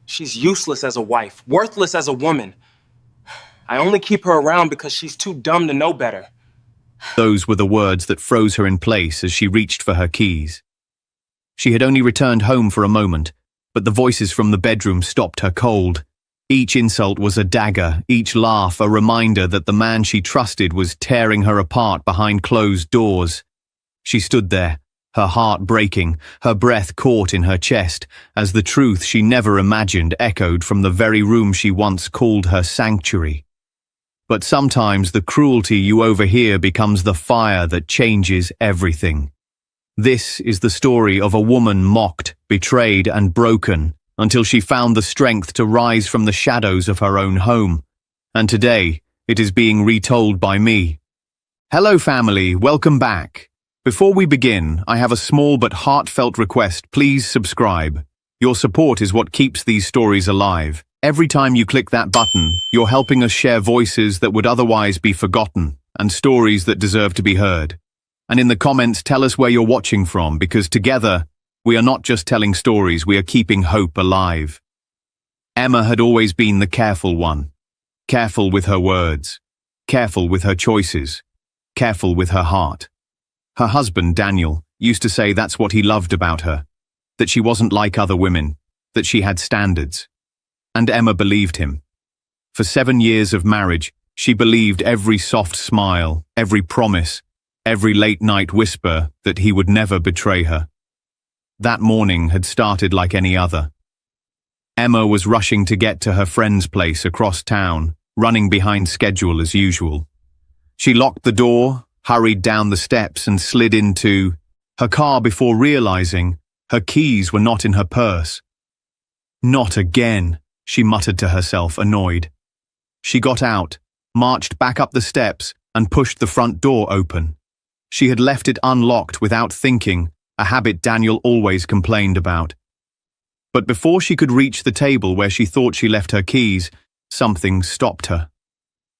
She's useless as a wife, worthless as a woman. I only keep her around because she's too dumb to know better. Those were the words that froze her in place as she reached for her keys. She had only returned home for a moment, but the voices from the bedroom stopped her cold. Each insult was a dagger, each laugh a reminder that the man she trusted was tearing her apart behind closed doors. She stood there, her heart breaking, her breath caught in her chest, as the truth she never imagined echoed from the very room she once called her sanctuary. But sometimes the cruelty you overhear becomes the fire that changes everything. This is the story of a woman mocked, betrayed, and broken until she found the strength to rise from the shadows of her own home. And today, it is being retold by me. Hello family, welcome back. Before we begin, I have a small but heartfelt request. Please subscribe. Your support is what keeps these stories alive. Every time you click that button, you're helping us share voices that would otherwise be forgotten and stories that deserve to be heard. And in the comments, tell us where you're watching from, because together, we are not just telling stories, we are keeping hope alive. Emma had always been the careful one. Careful with her words. Careful with her choices. Careful with her heart. Her husband, Daniel, used to say that's what he loved about her. That she wasn't like other women. That she had standards. And Emma believed him. For 7 years of marriage, she believed every soft smile, every promise, every late-night whisper that he would never betray her. That morning had started like any other. Emma was rushing to get to her friend's place across town, running behind schedule as usual. She locked the door, hurried down the steps and slid into her car before realizing her keys were not in her purse. Not again, she muttered to herself, annoyed. She got out, marched back up the steps and pushed the front door open. She had left it unlocked without thinking, a habit Daniel always complained about. But before she could reach the table where she thought she left her keys, something stopped her.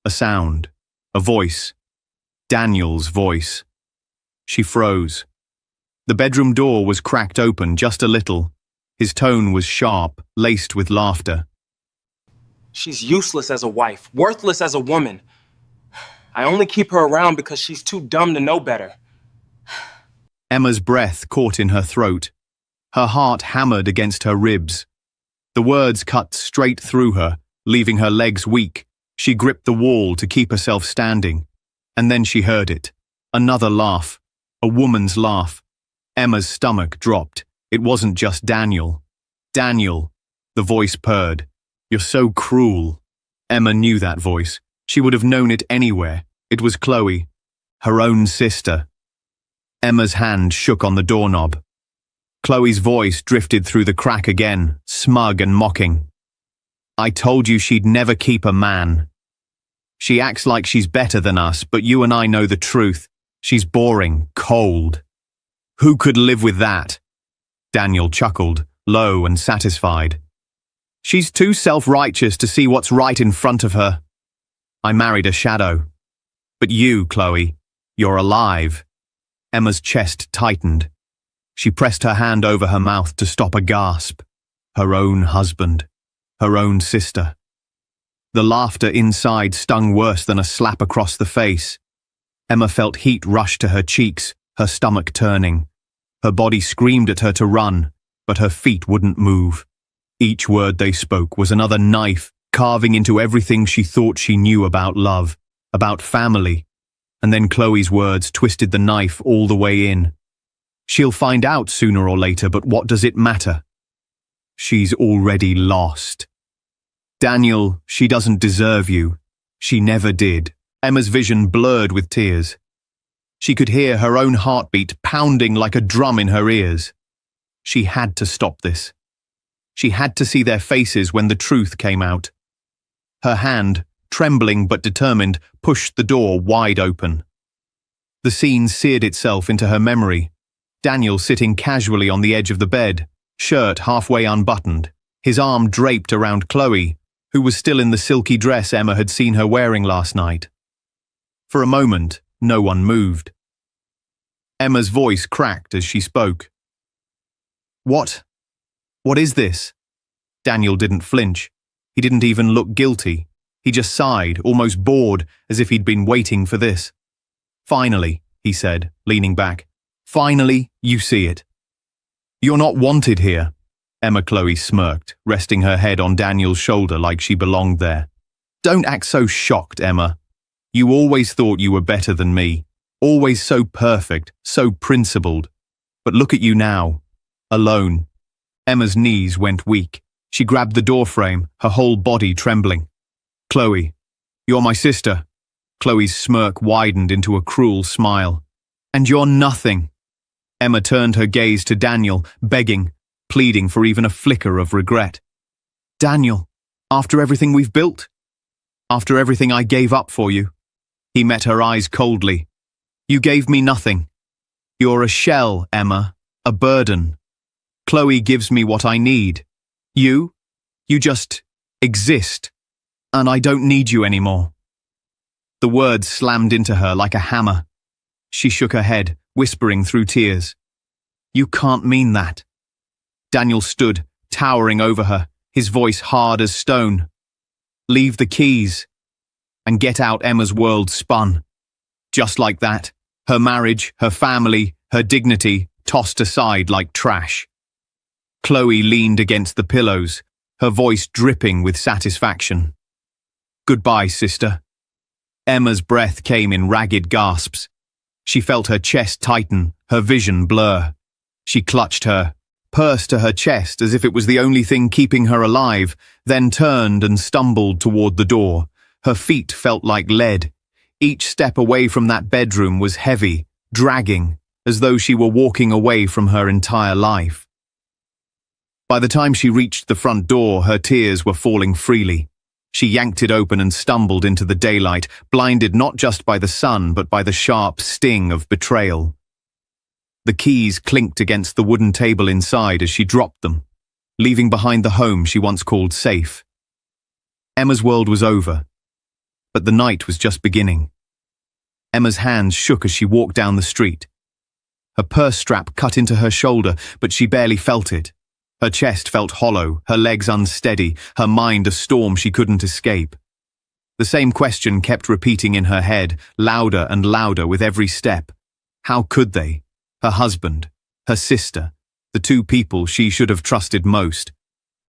A sound, a voice. Daniel's voice. She froze. The bedroom door was cracked open just a little. His tone was sharp, laced with laughter. She's useless as a wife, worthless as a woman. I only keep her around because she's too dumb to know better. Emma's breath caught in her throat. Her heart hammered against her ribs. The words cut straight through her, leaving her legs weak. She gripped the wall to keep herself standing. And then she heard it. Another laugh. A woman's laugh. Emma's stomach dropped. It wasn't just Daniel. Daniel. The voice purred. You're so cruel. Emma knew that voice. She would have known it anywhere. It was Chloe, her own sister. Emma's hand shook on the doorknob. Chloe's voice drifted through the crack again, smug and mocking. I told you she'd never keep a man. She acts like she's better than us, but you and I know the truth. She's boring, cold. Who could live with that? Daniel chuckled, low and satisfied. She's too self-righteous to see what's right in front of her. I married a shadow. But you, Chloe, you're alive. Emma's chest tightened. She pressed her hand over her mouth to stop a gasp. Her own husband. Her own sister. The laughter inside stung worse than a slap across the face. Emma felt heat rush to her cheeks, her stomach turning. Her body screamed at her to run, but her feet wouldn't move. Each word they spoke was another knife, carving into everything she thought she knew about love, about family. And then Chloe's words twisted the knife all the way in. She'll find out sooner or later, but what does it matter? She's already lost. Daniel, she doesn't deserve you. She never did. Emma's vision blurred with tears. She could hear her own heartbeat pounding like a drum in her ears. She had to stop this. She had to see their faces when the truth came out. Her hand, trembling but determined, pushed the door wide open. The scene seared itself into her memory. Daniel sitting casually on the edge of the bed, shirt halfway unbuttoned, his arm draped around Chloe, who was still in the silky dress Emma had seen her wearing last night. For a moment, no one moved. Emma's voice cracked as she spoke. What is this? Daniel didn't flinch. He didn't even look guilty. He just sighed, almost bored, as if he'd been waiting for this. "Finally," he said, leaning back. "Finally, you see it." "You're not wanted here." Emma Chloe smirked, resting her head on Daniel's shoulder like she belonged there. "Don't act so shocked, Emma. You always thought you were better than me. Always so perfect, so principled. But look at you now. Alone." Emma's knees went weak. She grabbed the doorframe, her whole body trembling. "Chloe, you're my sister." Chloe's smirk widened into a cruel smile. "And you're nothing." Emma turned her gaze to Daniel, begging, pleading for even a flicker of regret. "Daniel, after everything we've built? After everything I gave up for you?" He met her eyes coldly. "You gave me nothing. You're a shell, Emma, a burden. Chloe gives me what I need. You just exist, and I don't need you anymore." The words slammed into her like a hammer. She shook her head, whispering through tears. "You can't mean that." Daniel stood, towering over her, his voice hard as stone. "Leave the keys and get out." Emma's world spun. Just like that, her marriage, her family, her dignity tossed aside like trash. Chloe leaned against the pillows, her voice dripping with satisfaction. "Goodbye, sister." Emma's breath came in ragged gasps. She felt her chest tighten, her vision blur. She clutched her purse to her chest as if it was the only thing keeping her alive, then turned and stumbled toward the door. Her feet felt like lead. Each step away from that bedroom was heavy, dragging, as though she were walking away from her entire life. By the time she reached the front door, her tears were falling freely. She yanked it open and stumbled into the daylight, blinded not just by the sun but by the sharp sting of betrayal. The keys clinked against the wooden table inside as she dropped them, leaving behind the home she once called safe. Emma's world was over, but the night was just beginning. Emma's hands shook as she walked down the street. Her purse strap cut into her shoulder, but she barely felt it. Her chest felt hollow, her legs unsteady, her mind a storm she couldn't escape. The same question kept repeating in her head, louder and louder with every step. How could they? Her husband, her sister, the two people she should have trusted most.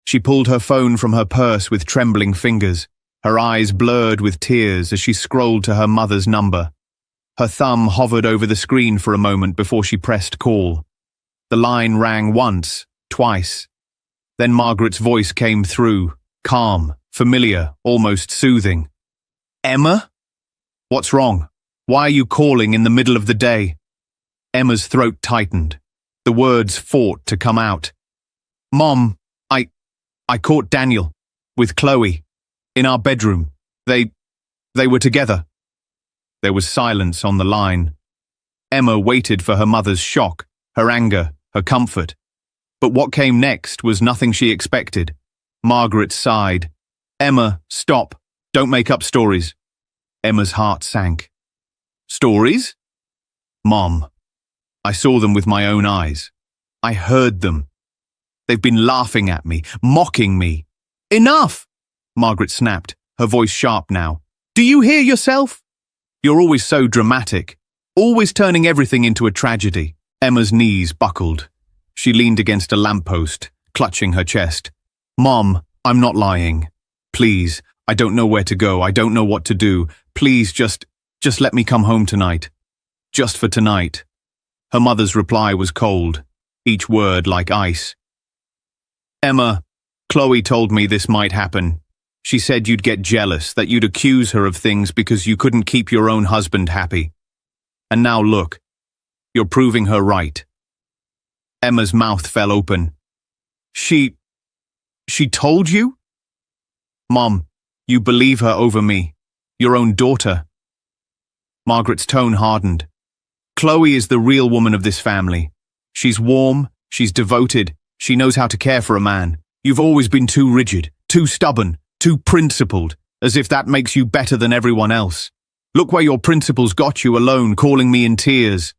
She pulled her phone from her purse with trembling fingers, her eyes blurred with tears as she scrolled to her mother's number. Her thumb hovered over the screen for a moment before she pressed call. The line rang once, twice. Then Margaret's voice came through, calm, familiar, almost soothing. "Emma? What's wrong? Why are you calling in the middle of the day?" Emma's throat tightened. The words fought to come out. "Mom, I caught Daniel with Chloe in our bedroom. They were together." There was silence on the line. Emma waited for her mother's shock, her anger, her comfort. But what came next was nothing she expected. Margaret sighed. "Emma, stop. Don't make up stories." Emma's heart sank. "Stories?" "Mom, I saw them with my own eyes. I heard them. They've been laughing at me, mocking me." "Enough!" Margaret snapped, her voice sharp now. "Do you hear yourself? You're always so dramatic, always turning everything into a tragedy." Emma's knees buckled. She leaned against a lamppost, clutching her chest. "Mom, I'm not lying. Please, I don't know where to go. I don't know what to do. Please, just let me come home tonight. Just for tonight." Her mother's reply was cold, each word like ice. "Emma, Chloe told me this might happen. She said you'd get jealous, that you'd accuse her of things because you couldn't keep your own husband happy. And now look, you're proving her right." Emma's mouth fell open. She told you?" "Mom, you believe her over me, your own daughter." Margaret's tone hardened. "Chloe is the real woman of this family. She's warm, she's devoted, she knows how to care for a man. You've always been too rigid, too stubborn, too principled, as if that makes you better than everyone else. Look where your principles got you, alone, calling me in tears."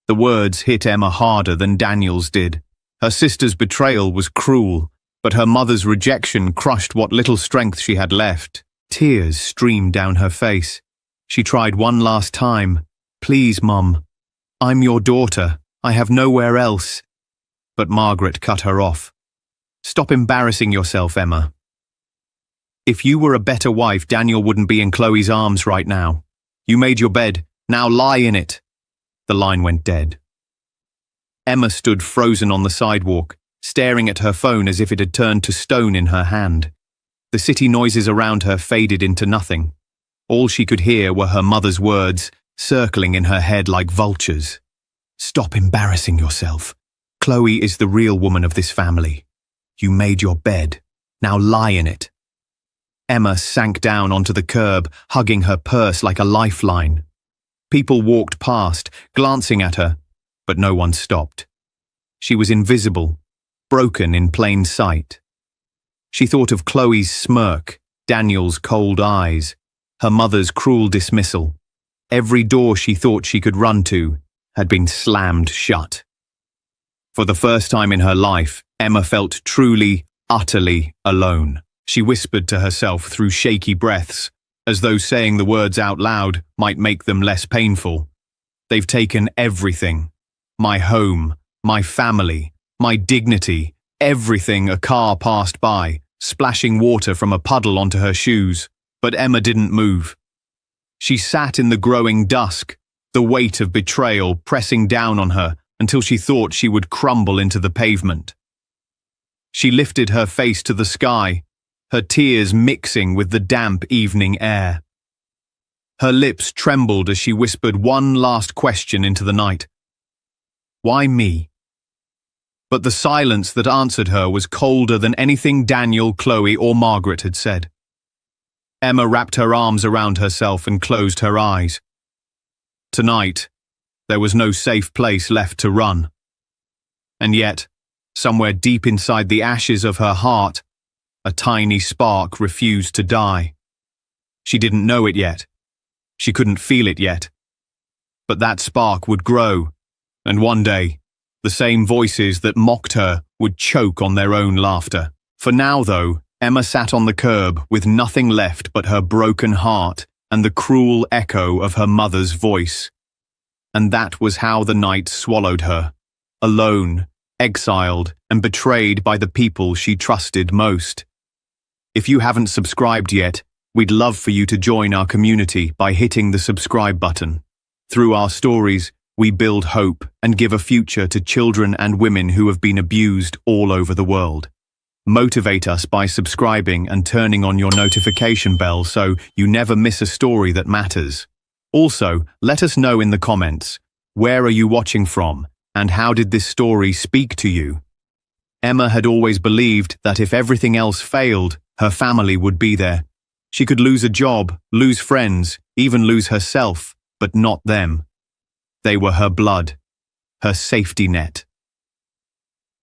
The words hit Emma harder than Daniel's did. Her sister's betrayal was cruel, But her mother's rejection crushed what little strength she had left. Tears streamed down her face. She tried one last time. "Please, Mum. I'm your daughter. I have nowhere else." But Margaret cut her off. "Stop embarrassing yourself, Emma. If you were a better wife, Daniel wouldn't be in Chloe's arms right now. You made your bed. Now lie in it." The line went dead. Emma stood frozen on the sidewalk, staring at her phone as if it had turned to stone in her hand. The city noises around her faded into nothing. All she could hear were her mother's words, circling in her head like vultures. "Stop embarrassing yourself. Chloe is the real woman of this family. You made your bed. Now lie in it." Emma sank down onto the curb, hugging her purse like a lifeline. People walked past, glancing at her, but no one stopped. She was invisible, broken in plain sight. She thought of Chloe's smirk, Daniel's cold eyes, her mother's cruel dismissal. Every door she thought she could run to had been slammed shut. For the first time in her life, Emma felt truly, utterly alone. She whispered to herself through shaky breaths, as though saying the words out loud might make them less painful. "They've taken everything. My home, my family, my dignity, everything." A car passed by, splashing water from a puddle onto her shoes, but Emma didn't move. She sat in the growing dusk, the weight of betrayal pressing down on her until she thought she would crumble into the pavement. She lifted her face to the sky, her tears mixing with the damp evening air. Her lips trembled as she whispered one last question into the night. "Why me?" But the silence that answered her was colder than anything Daniel, Chloe, or Margaret had said. Emma wrapped her arms around herself and closed her eyes. Tonight, there was no safe place left to run. And yet, somewhere deep inside the ashes of her heart, a tiny spark refused to die. She didn't know it yet. She couldn't feel it yet. But that spark would grow, and one day, the same voices that mocked her would choke on their own laughter. For now, though, Emma sat on the curb with nothing left but her broken heart and the cruel echo of her mother's voice. And that was how the night swallowed her, alone, exiled, and betrayed by the people she trusted most. If you haven't subscribed yet, we'd love for you to join our community by hitting the subscribe button. Through our stories, we build hope and give a future to children and women who have been abused all over the world. Motivate us by subscribing and turning on your notification bell so you never miss a story that matters. Also, let us know in the comments, where are you watching from, and how did this story speak to you? Emma had always believed that if everything else failed, her family would be there. She could lose a job, lose friends, even lose herself, but not them. They were her blood, her safety net.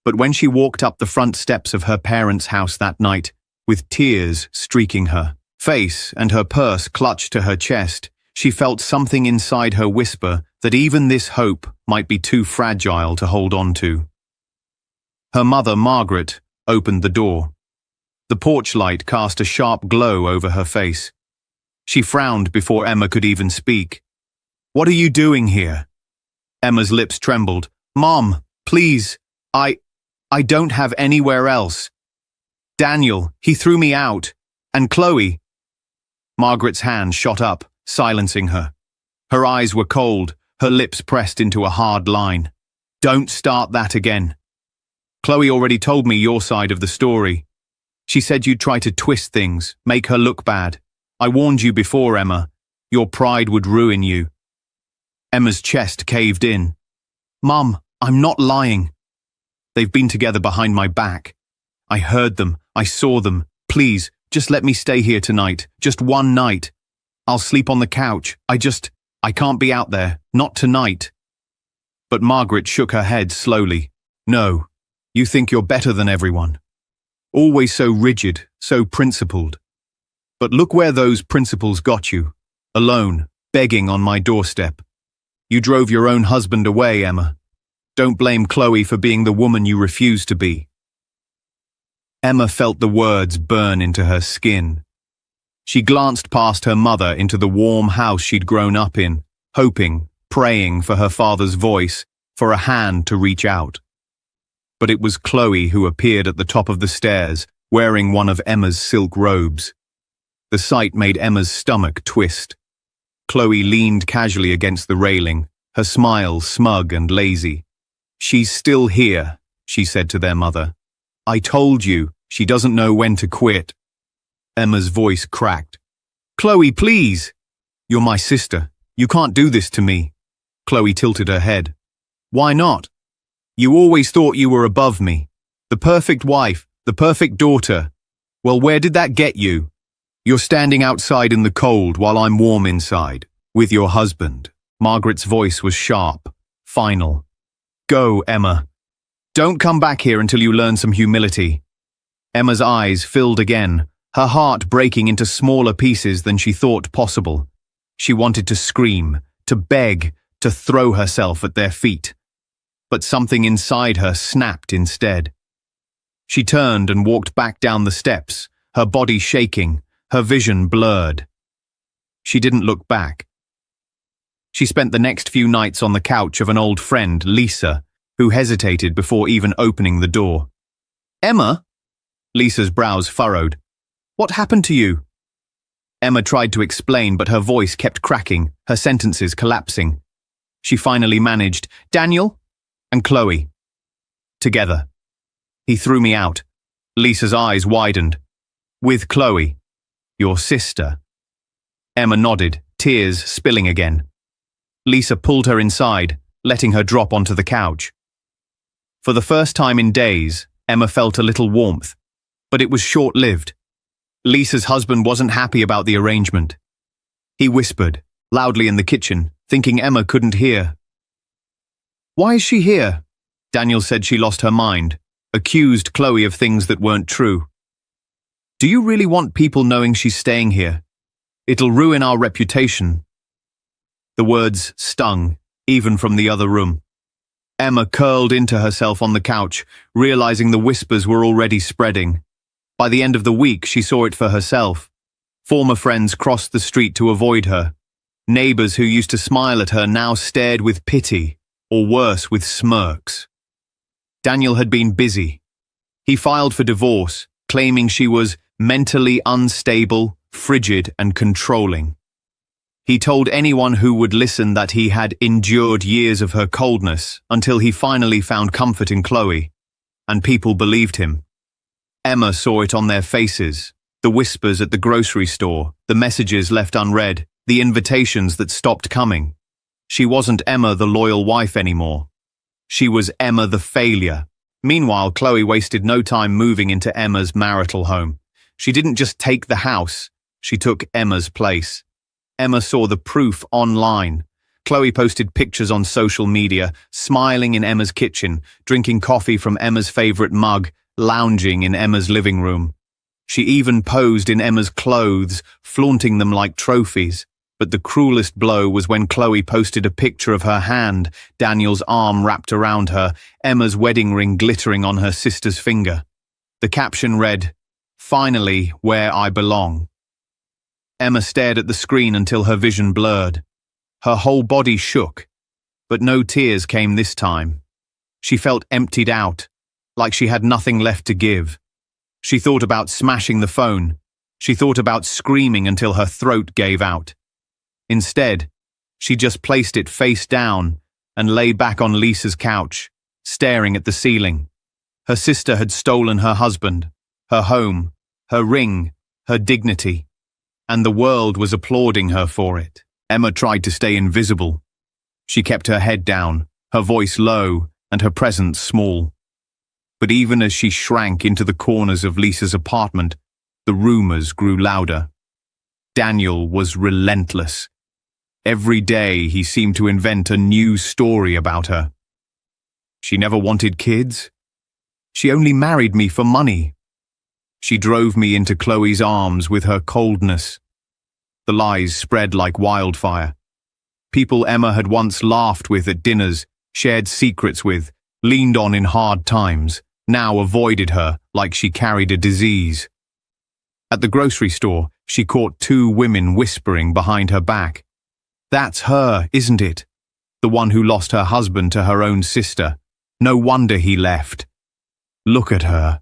But when she walked up the front steps of her parents' house that night, with tears streaking her face and her purse clutched to her chest, she felt something inside her whisper that even this hope might be too fragile to hold on to. Her mother, Margaret, opened the door. The porch light cast a sharp glow over her face. She frowned before Emma could even speak. "What are you doing here?" Emma's lips trembled. "Mom, please, I don't have anywhere else. Daniel, he threw me out. And Chloe." Margaret's hand shot up, silencing her. Her eyes were cold, her lips pressed into a hard line. "Don't start that again. Chloe already told me your side of the story. She said you'd try to twist things, make her look bad. I warned you before, Emma. Your pride would ruin you." Emma's chest caved in. "Mum, I'm not lying. They've been together behind my back. I heard them. I saw them. Please, just let me stay here tonight. Just one night. I'll sleep on the couch. I can't be out there. Not tonight." But Margaret shook her head slowly. "No, you think you're better than everyone. Always so rigid, so principled. But look where those principles got you. Alone, begging on my doorstep. You drove your own husband away, Emma. Don't blame Chloe for being the woman you refuse to be." Emma felt the words burn into her skin. She glanced past her mother into the warm house she'd grown up in, hoping, praying for her father's voice, for a hand to reach out. But it was Chloe who appeared at the top of the stairs, wearing one of Emma's silk robes. The sight made Emma's stomach twist. Chloe leaned casually against the railing, her smile smug and lazy. "She's still here," she said to their mother. "I told you, she doesn't know when to quit." Emma's voice cracked. "Chloe, please! You're my sister. You can't do this to me." Chloe tilted her head. "Why not? You always thought you were above me. The perfect wife, the perfect daughter. Well, where did that get you? You're standing outside in the cold while I'm warm inside, with your husband." Margaret's voice was sharp, final. "Go, Emma. Don't come back here until you learn some humility." Emma's eyes filled again, her heart breaking into smaller pieces than she thought possible. She wanted to scream, to beg, to throw herself at their feet. But something inside her snapped instead. She turned and walked back down the steps, her body shaking, her vision blurred. She didn't look back. She spent the next few nights on the couch of an old friend, Lisa, who hesitated before even opening the door. "Emma?" Lisa's brows furrowed. "What happened to you?" Emma tried to explain, but her voice kept cracking, her sentences collapsing. She finally managed, "Daniel and Chloe. Together. He threw me out." Lisa's eyes widened. "With Chloe, your sister." Emma nodded, tears spilling again. Lisa pulled her inside, letting her drop onto the couch. For the first time in days, Emma felt a little warmth, but it was short-lived. Lisa's husband wasn't happy about the arrangement. He whispered, loudly in the kitchen, thinking Emma couldn't hear. "Why is she here?" Daniel said she lost her mind, accused Chloe of things that weren't true. "Do you really want people knowing she's staying here? It'll ruin our reputation." The words stung, even from the other room. Emma curled into herself on the couch, realizing the whispers were already spreading. By the end of the week, she saw it for herself. Former friends crossed the street to avoid her. Neighbors who used to smile at her now stared with pity, or worse, with smirks. Daniel had been busy. He filed for divorce, claiming she was mentally unstable, frigid, and controlling. He told anyone who would listen that he had endured years of her coldness until he finally found comfort in Chloe, and people believed him. Emma saw it on their faces, the whispers at the grocery store, the messages left unread, the invitations that stopped coming. She wasn't Emma the loyal wife anymore. She was Emma the failure. Meanwhile, Chloe wasted no time moving into Emma's marital home. She didn't just take the house, she took Emma's place. Emma saw the proof online. Chloe posted pictures on social media, smiling in Emma's kitchen, drinking coffee from Emma's favorite mug, lounging in Emma's living room. She even posed in Emma's clothes, flaunting them like trophies. But the cruelest blow was when Chloe posted a picture of her hand, Daniel's arm wrapped around her, Emma's wedding ring glittering on her sister's finger. The caption read, "Finally, where I belong." Emma stared at the screen until her vision blurred. Her whole body shook, but no tears came this time. She felt emptied out, like she had nothing left to give. She thought about smashing the phone. She thought about screaming until her throat gave out. Instead, she just placed it face down and lay back on Lisa's couch, staring at the ceiling. Her sister had stolen her husband, her home, her ring, her dignity, and the world was applauding her for it. Emma tried to stay invisible. She kept her head down, her voice low and her presence small. But even as she shrank into the corners of Lisa's apartment, the rumors grew louder. Daniel was relentless. Every day he seemed to invent a new story about her. She never wanted kids. She only married me for money. She drove me into Chloe's arms with her coldness. The lies spread like wildfire. People Emma had once laughed with at dinners, shared secrets with, leaned on in hard times, now avoided her, like she carried a disease. At the grocery store, she caught two women whispering behind her back. "That's her, isn't it? The one who lost her husband to her own sister. No wonder he left. Look at her.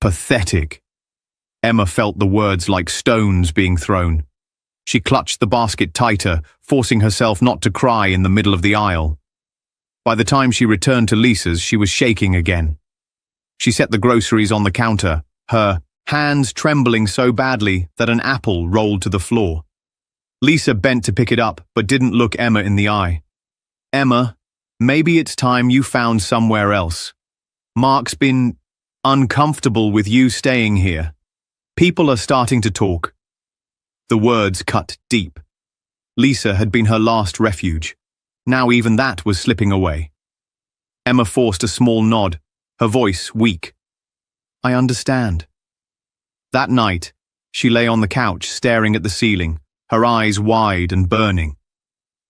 Pathetic." Emma felt the words like stones being thrown. She clutched the basket tighter, forcing herself not to cry in the middle of the aisle. By the time she returned to Lisa's, she was shaking again. She set the groceries on the counter, her hands trembling so badly that an apple rolled to the floor. Lisa bent to pick it up, but didn't look Emma in the eye. "Emma, maybe it's time you found somewhere else. Mark's been uncomfortable with you staying here. People are starting to talk." The words cut deep. Lisa had been her last refuge. Now even that was slipping away. Emma forced a small nod, her voice weak. "I understand." That night, she lay on the couch staring at the ceiling, her eyes wide and burning.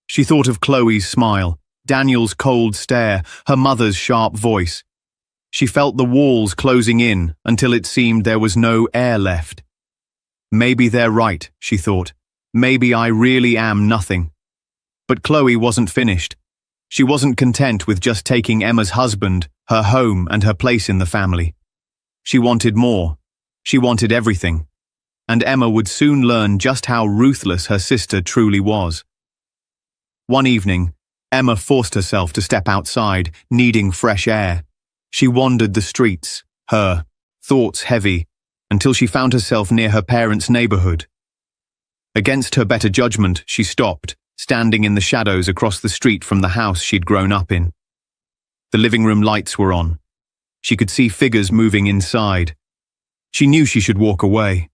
She thought of Chloe's smile, Daniel's cold stare, her mother's sharp voice. She felt the walls closing in until it seemed there was no air left. Maybe they're right, she thought. Maybe I really am nothing. But Chloe wasn't finished. She wasn't content with just taking Emma's husband, her home, and her place in the family. She wanted more. She wanted everything. And Emma would soon learn just how ruthless her sister truly was. One evening, Emma forced herself to step outside, needing fresh air. She wandered the streets, her thoughts heavy, until she found herself near her parents' neighborhood. Against her better judgment, she stopped, standing in the shadows across the street from the house she'd grown up in. The living room lights were on. She could see figures moving inside. She knew she should walk away.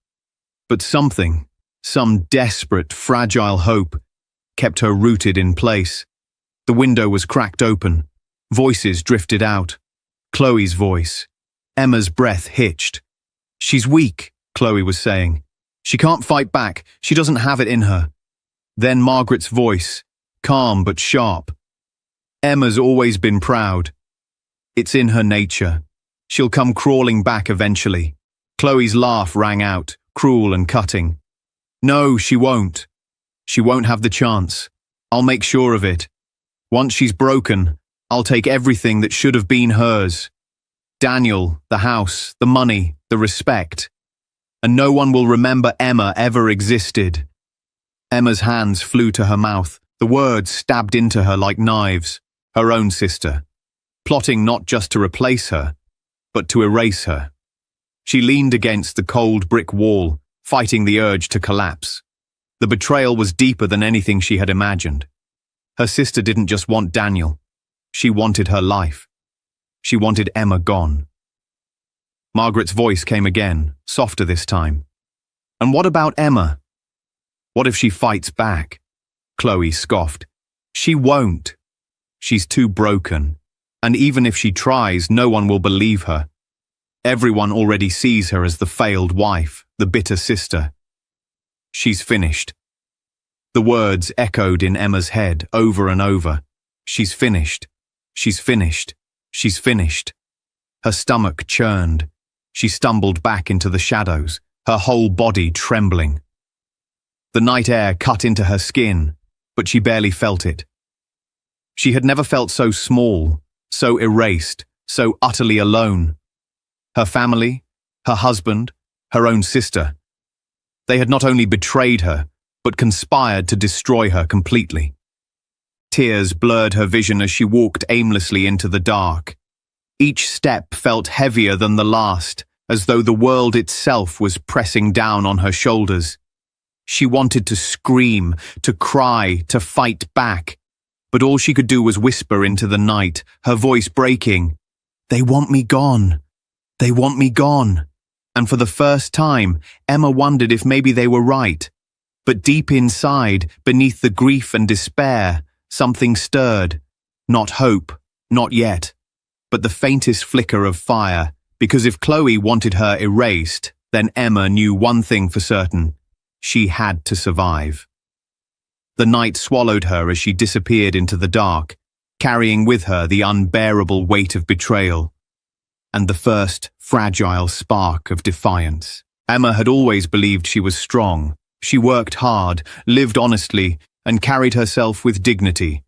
But something, some desperate, fragile hope, kept her rooted in place. The window was cracked open. Voices drifted out. Chloe's voice. Emma's breath hitched. "She's weak," Chloe was saying. "She can't fight back. She doesn't have it in her." Then Margaret's voice, calm but sharp. "Emma's always been proud. It's in her nature. She'll come crawling back eventually." Chloe's laugh rang out, cruel and cutting. "No, she won't. She won't have the chance. I'll make sure of it. Once she's broken, I'll take everything that should have been hers. Daniel, the house, the money, the respect. And no one will remember Emma ever existed." Emma's hands flew to her mouth, the words stabbed into her like knives. Her own sister. Plotting not just to replace her, but to erase her. She leaned against the cold brick wall, fighting the urge to collapse. The betrayal was deeper than anything she had imagined. Her sister didn't just want Daniel. She wanted her life. She wanted Emma gone. Margaret's voice came again, softer this time. "And what about Emma? What if she fights back?" Chloe scoffed. "She won't. She's too broken. And even if she tries, no one will believe her. Everyone already sees her as the failed wife, the bitter sister. She's finished." The words echoed in Emma's head over and over. She's finished. She's finished. She's finished. Her stomach churned. She stumbled back into the shadows, her whole body trembling. The night air cut into her skin, but she barely felt it. She had never felt so small, so erased, so utterly alone. Her family, her husband, her own sister. They had not only betrayed her, but conspired to destroy her completely. Tears blurred her vision as she walked aimlessly into the dark. Each step felt heavier than the last, as though the world itself was pressing down on her shoulders. She wanted to scream, to cry, to fight back, but all she could do was whisper into the night, her voice breaking. "They want me gone. They want me gone." And for the first time, Emma wondered if maybe they were right. But deep inside, beneath the grief and despair, something stirred. Not hope, not yet, but the faintest flicker of fire, because if Chloe wanted her erased, then Emma knew one thing for certain. She had to survive. The night swallowed her as she disappeared into the dark, carrying with her the unbearable weight of betrayal. and the first fragile spark of defiance. Emma had always believed she was strong. She worked hard, lived honestly, and carried herself with dignity.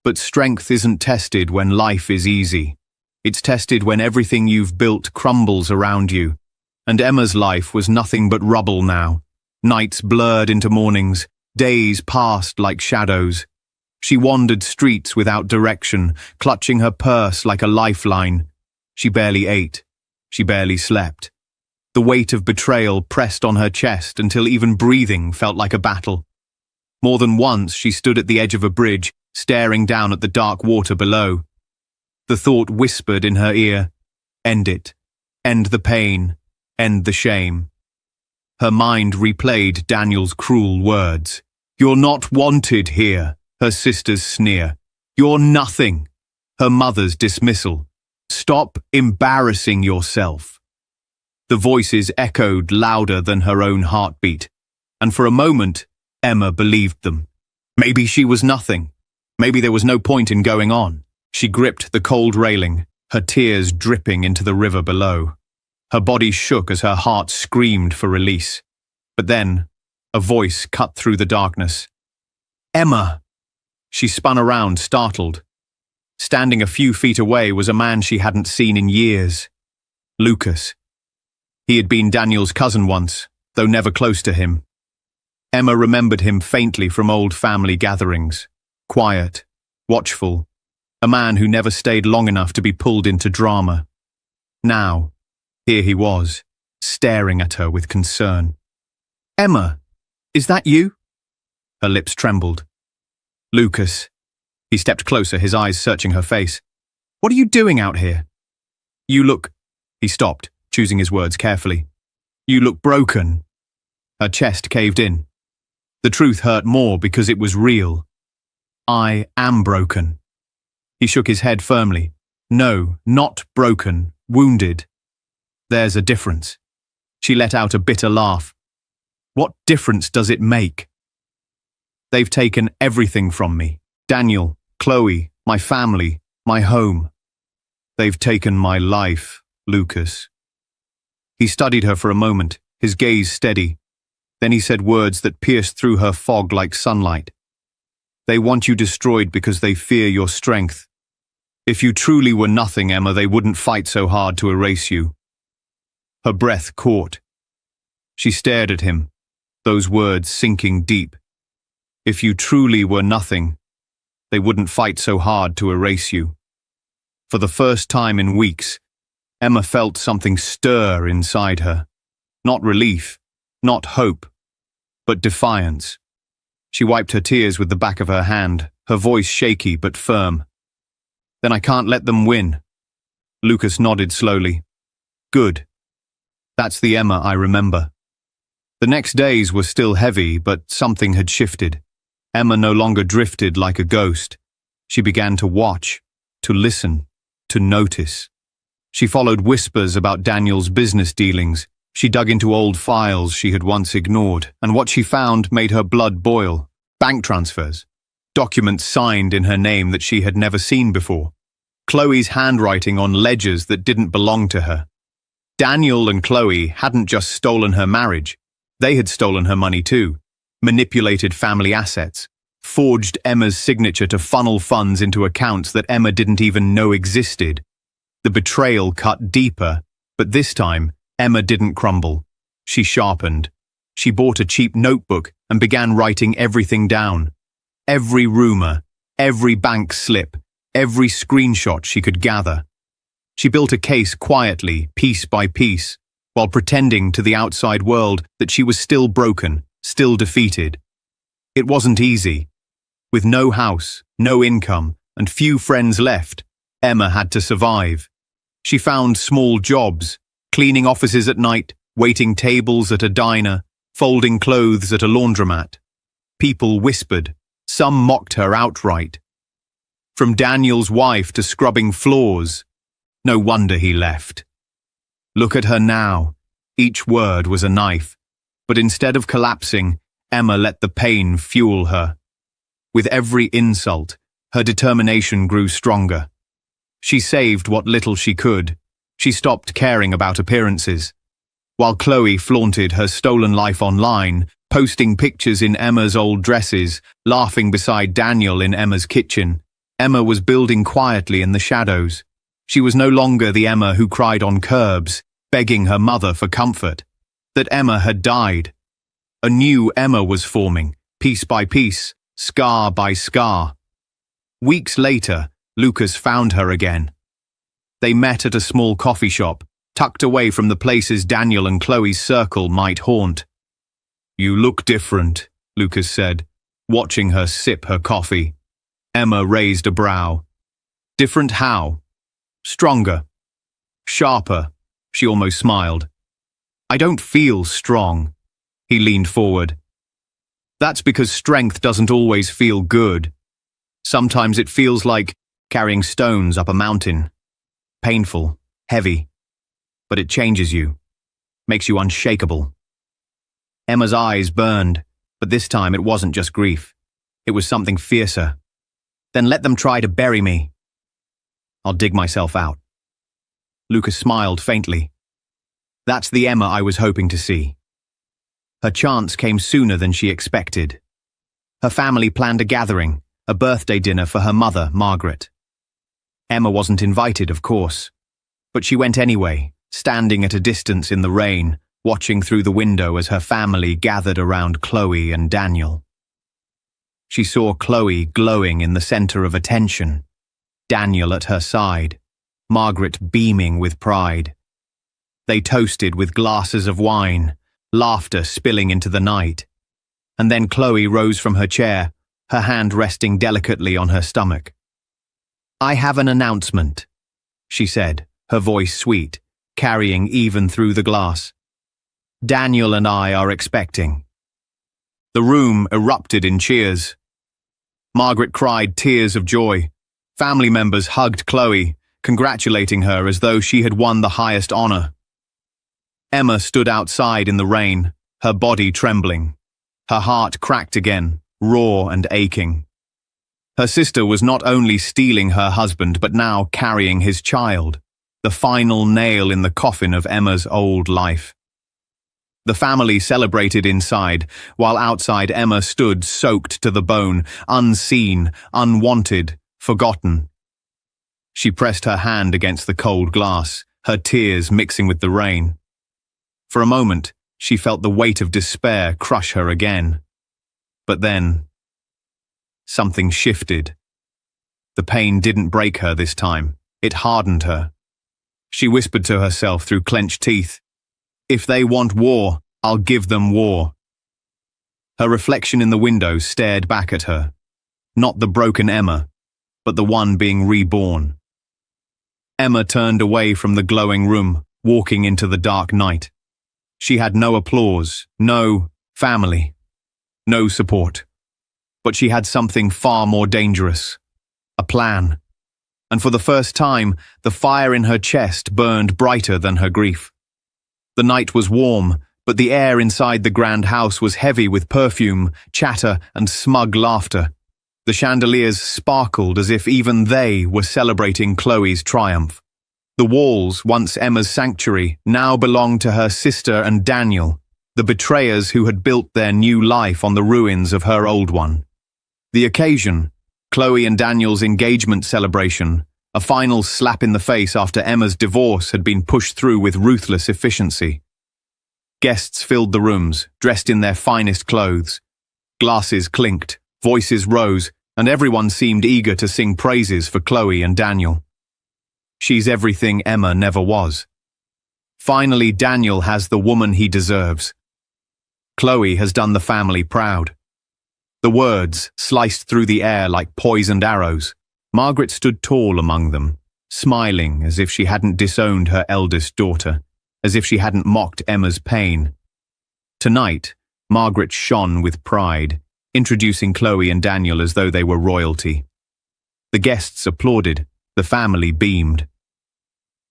But strength isn't tested when life is easy. It's tested when everything you've built crumbles around you. And Emma's life was nothing but rubble now. Nights blurred into mornings, days passed like shadows. She wandered streets without direction, clutching her purse like a lifeline. She barely ate. She barely slept. The weight of betrayal pressed on her chest until even breathing felt like a battle. More than once she stood at the edge of a bridge, staring down at the dark water below. The thought whispered in her ear, "End it. End the pain. End the shame." Her mind replayed Daniel's cruel words. "You're not wanted here," her sister's sneer. "You're nothing," her mother's dismissal. "Stop embarrassing yourself." The voices echoed louder than her own heartbeat, and for a moment, Emma believed them. Maybe she was nothing. Maybe there was no point in going on. She gripped the cold railing, her tears dripping into the river below. Her body shook as her heart screamed for release. But then, a voice cut through the darkness. "Emma!" She spun around, startled. Standing a few feet away was a man she hadn't seen in years. Lucas. He had been Daniel's cousin once, though never close to him. Emma remembered him faintly from old family gatherings. Quiet, watchful, a man who never stayed long enough to be pulled into drama. Now, here he was, staring at her with concern. "Emma, is that you?" Her lips trembled. "Lucas." He stepped closer, his eyes searching her face. "What are you doing out here?" "You look—" He stopped, choosing his words carefully. "You look broken." Her chest caved in. The truth hurt more because it was real. "I am broken." He shook his head firmly. "No, not broken, wounded. There's a difference." She let out a bitter laugh. "What difference does it make?" "They've taken everything from me. Daniel, Chloe, my family, my home. They've taken my life, Lucas." He studied her for a moment, his gaze steady. Then he said words that pierced through her fog like sunlight. "They want you destroyed because they fear your strength. If you truly were nothing, Emma, they wouldn't fight so hard to erase you." Her breath caught. She stared at him, those words sinking deep. If you truly were nothing, they wouldn't fight so hard to erase you. For the first time in weeks, Emma felt something stir inside her. Not relief, not hope, but defiance. She wiped her tears with the back of her hand, her voice shaky but firm. "Then I can't let them win." Lucas nodded slowly. "Good. That's the Emma I remember." The next days were still heavy, but something had shifted. Emma no longer drifted like a ghost. She began to watch, to listen, to notice. She followed whispers about Daniel's business dealings. She dug into old files she had once ignored, and what she found made her blood boil. Bank transfers. Documents signed in her name that she had never seen before. Chloe's handwriting on ledgers that didn't belong to her. Daniel and Chloe hadn't just stolen her marriage. They had stolen her money too. Manipulated family assets. Forged Emma's signature to funnel funds into accounts that Emma didn't even know existed. The betrayal cut deeper, but this time, Emma didn't crumble. She sharpened. She bought a cheap notebook and began writing everything down. Every rumor, every bank slip, every screenshot she could gather. She built a case quietly, piece by piece, while pretending to the outside world that she was still broken, still defeated. It wasn't easy. With no house, no income, and few friends left, Emma had to survive. She found small jobs, cleaning offices at night, waiting tables at a diner, folding clothes at a laundromat. People whispered. Some mocked her outright. From Daniel's wife to scrubbing floors. No wonder he left. Look at her now. Each word was a knife. But instead of collapsing, Emma let the pain fuel her. With every insult, her determination grew stronger. She saved what little she could. She stopped caring about appearances. While Chloe flaunted her stolen life online, posting pictures in Emma's old dresses, laughing beside Daniel in Emma's kitchen, Emma was building quietly in the shadows. She was no longer the Emma who cried on curbs, begging her mother for comfort. That Emma had died. A new Emma was forming, piece by piece, scar by scar. Weeks later, Lucas found her again. They met at a small coffee shop, tucked away from the places Daniel and Chloe's circle might haunt. "You look different," Lucas said, watching her sip her coffee. Emma raised a brow. "Different how?" "Stronger. Sharper," she almost smiled. "I don't feel strong." He leaned forward. "That's because strength doesn't always feel good. Sometimes it feels like carrying stones up a mountain. Painful, heavy. But it changes you. Makes you unshakable." Emma's eyes burned, but this time it wasn't just grief. It was something fiercer. "Then let them try to bury me. I'll dig myself out." Lucas smiled faintly. "That's the Emma I was hoping to see." Her chance came sooner than she expected. Her family planned a gathering, a birthday dinner for her mother, Margaret. Emma wasn't invited, of course, but she went anyway, standing at a distance in the rain, watching through the window as her family gathered around Chloe and Daniel. She saw Chloe glowing in the center of attention, Daniel at her side, Margaret beaming with pride. They toasted with glasses of wine, laughter spilling into the night. And then Chloe rose from her chair, her hand resting delicately on her stomach. "I have an announcement," she said, her voice sweet, carrying even through the glass. "Daniel and I are expecting." The room erupted in cheers. Margaret cried tears of joy. Family members hugged Chloe, congratulating her as though she had won the highest honor. Emma stood outside in the rain, her body trembling. Her heart cracked again, raw and aching. Her sister was not only stealing her husband but now carrying his child, the final nail in the coffin of Emma's old life. The family celebrated inside, while outside Emma stood soaked to the bone, unseen, unwanted, forgotten. She pressed her hand against the cold glass, her tears mixing with the rain. For a moment, she felt the weight of despair crush her again. But then, something shifted. The pain didn't break her this time. It hardened her. She whispered to herself through clenched teeth, "If they want war, I'll give them war." Her reflection in the window stared back at her. Not the broken Emma, but the one being reborn. Emma turned away from the glowing room, walking into the dark night. She had no applause, no family, no support. But she had something far more dangerous. A plan. And for the first time, the fire in her chest burned brighter than her grief. The night was warm, but the air inside the grand house was heavy with perfume, chatter, and smug laughter. The chandeliers sparkled as if even they were celebrating Chloe's triumph. The walls, once Emma's sanctuary, now belonged to her sister and Daniel, the betrayers who had built their new life on the ruins of her old one. The occasion, Chloe and Daniel's engagement celebration, a final slap in the face after Emma's divorce had been pushed through with ruthless efficiency. Guests filled the rooms, dressed in their finest clothes. Glasses clinked, voices rose, and everyone seemed eager to sing praises for Chloe and Daniel. She's everything Emma never was. Finally, Daniel has the woman he deserves. Chloe has done the family proud. The words sliced through the air like poisoned arrows. Margaret stood tall among them, smiling as if she hadn't disowned her eldest daughter, as if she hadn't mocked Emma's pain. Tonight, Margaret shone with pride, introducing Chloe and Daniel as though they were royalty. The guests applauded, the family beamed.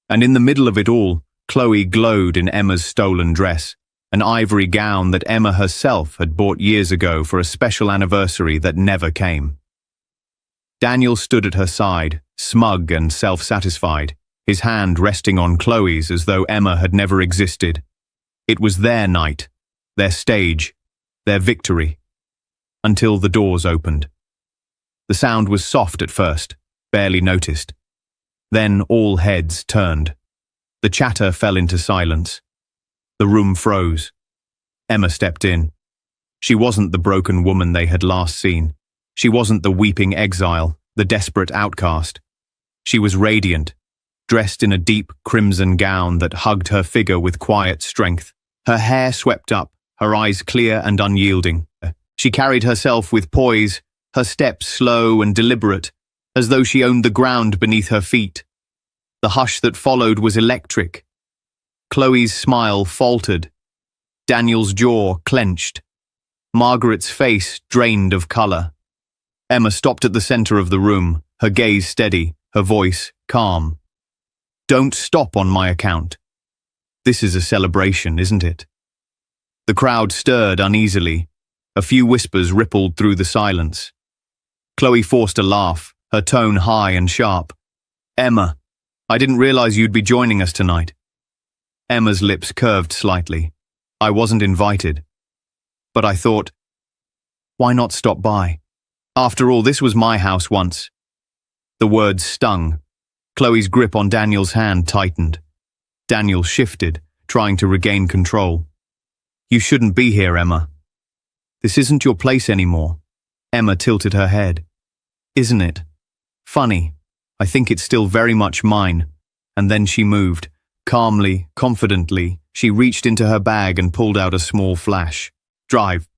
And in the middle of it all, Chloe glowed in Emma's stolen dress, an ivory gown that Emma herself had bought years ago for a special anniversary that never came. Daniel stood at her side, smug and self-satisfied, his hand resting on Chloe's as though Emma had never existed. It was their night, their stage, their victory. Until the doors opened. The sound was soft at first, barely noticed. Then all heads turned. The chatter fell into silence. The room froze. Emma stepped in. She wasn't the broken woman they had last seen. She wasn't the weeping exile, the desperate outcast. She was radiant, dressed in a deep crimson gown that hugged her figure with quiet strength. Her hair swept up, her eyes clear and unyielding. She carried herself with poise, her steps slow and deliberate, as though she owned the ground beneath her feet. The hush that followed was electric. Chloe's smile faltered. Daniel's jaw clenched. Margaret's face drained of colour. Emma stopped at the centre of the room, her gaze steady, her voice calm. "Don't stop on my account. This is a celebration, isn't it?" The crowd stirred uneasily. A few whispers rippled through the silence. Chloe forced a laugh, her tone high and sharp. "Emma, I didn't realize you'd be joining us tonight." Emma's lips curved slightly. "I wasn't invited. But I thought, why not stop by? After all, this was my house once." The words stung. Chloe's grip on Daniel's hand tightened. Daniel shifted, trying to regain control. "You shouldn't be here, Emma. This isn't your place anymore." Emma tilted her head. "Isn't it? Funny. I think it's still very much mine." And then she moved. Calmly, confidently, she reached into her bag and pulled out a small flash. "Drive."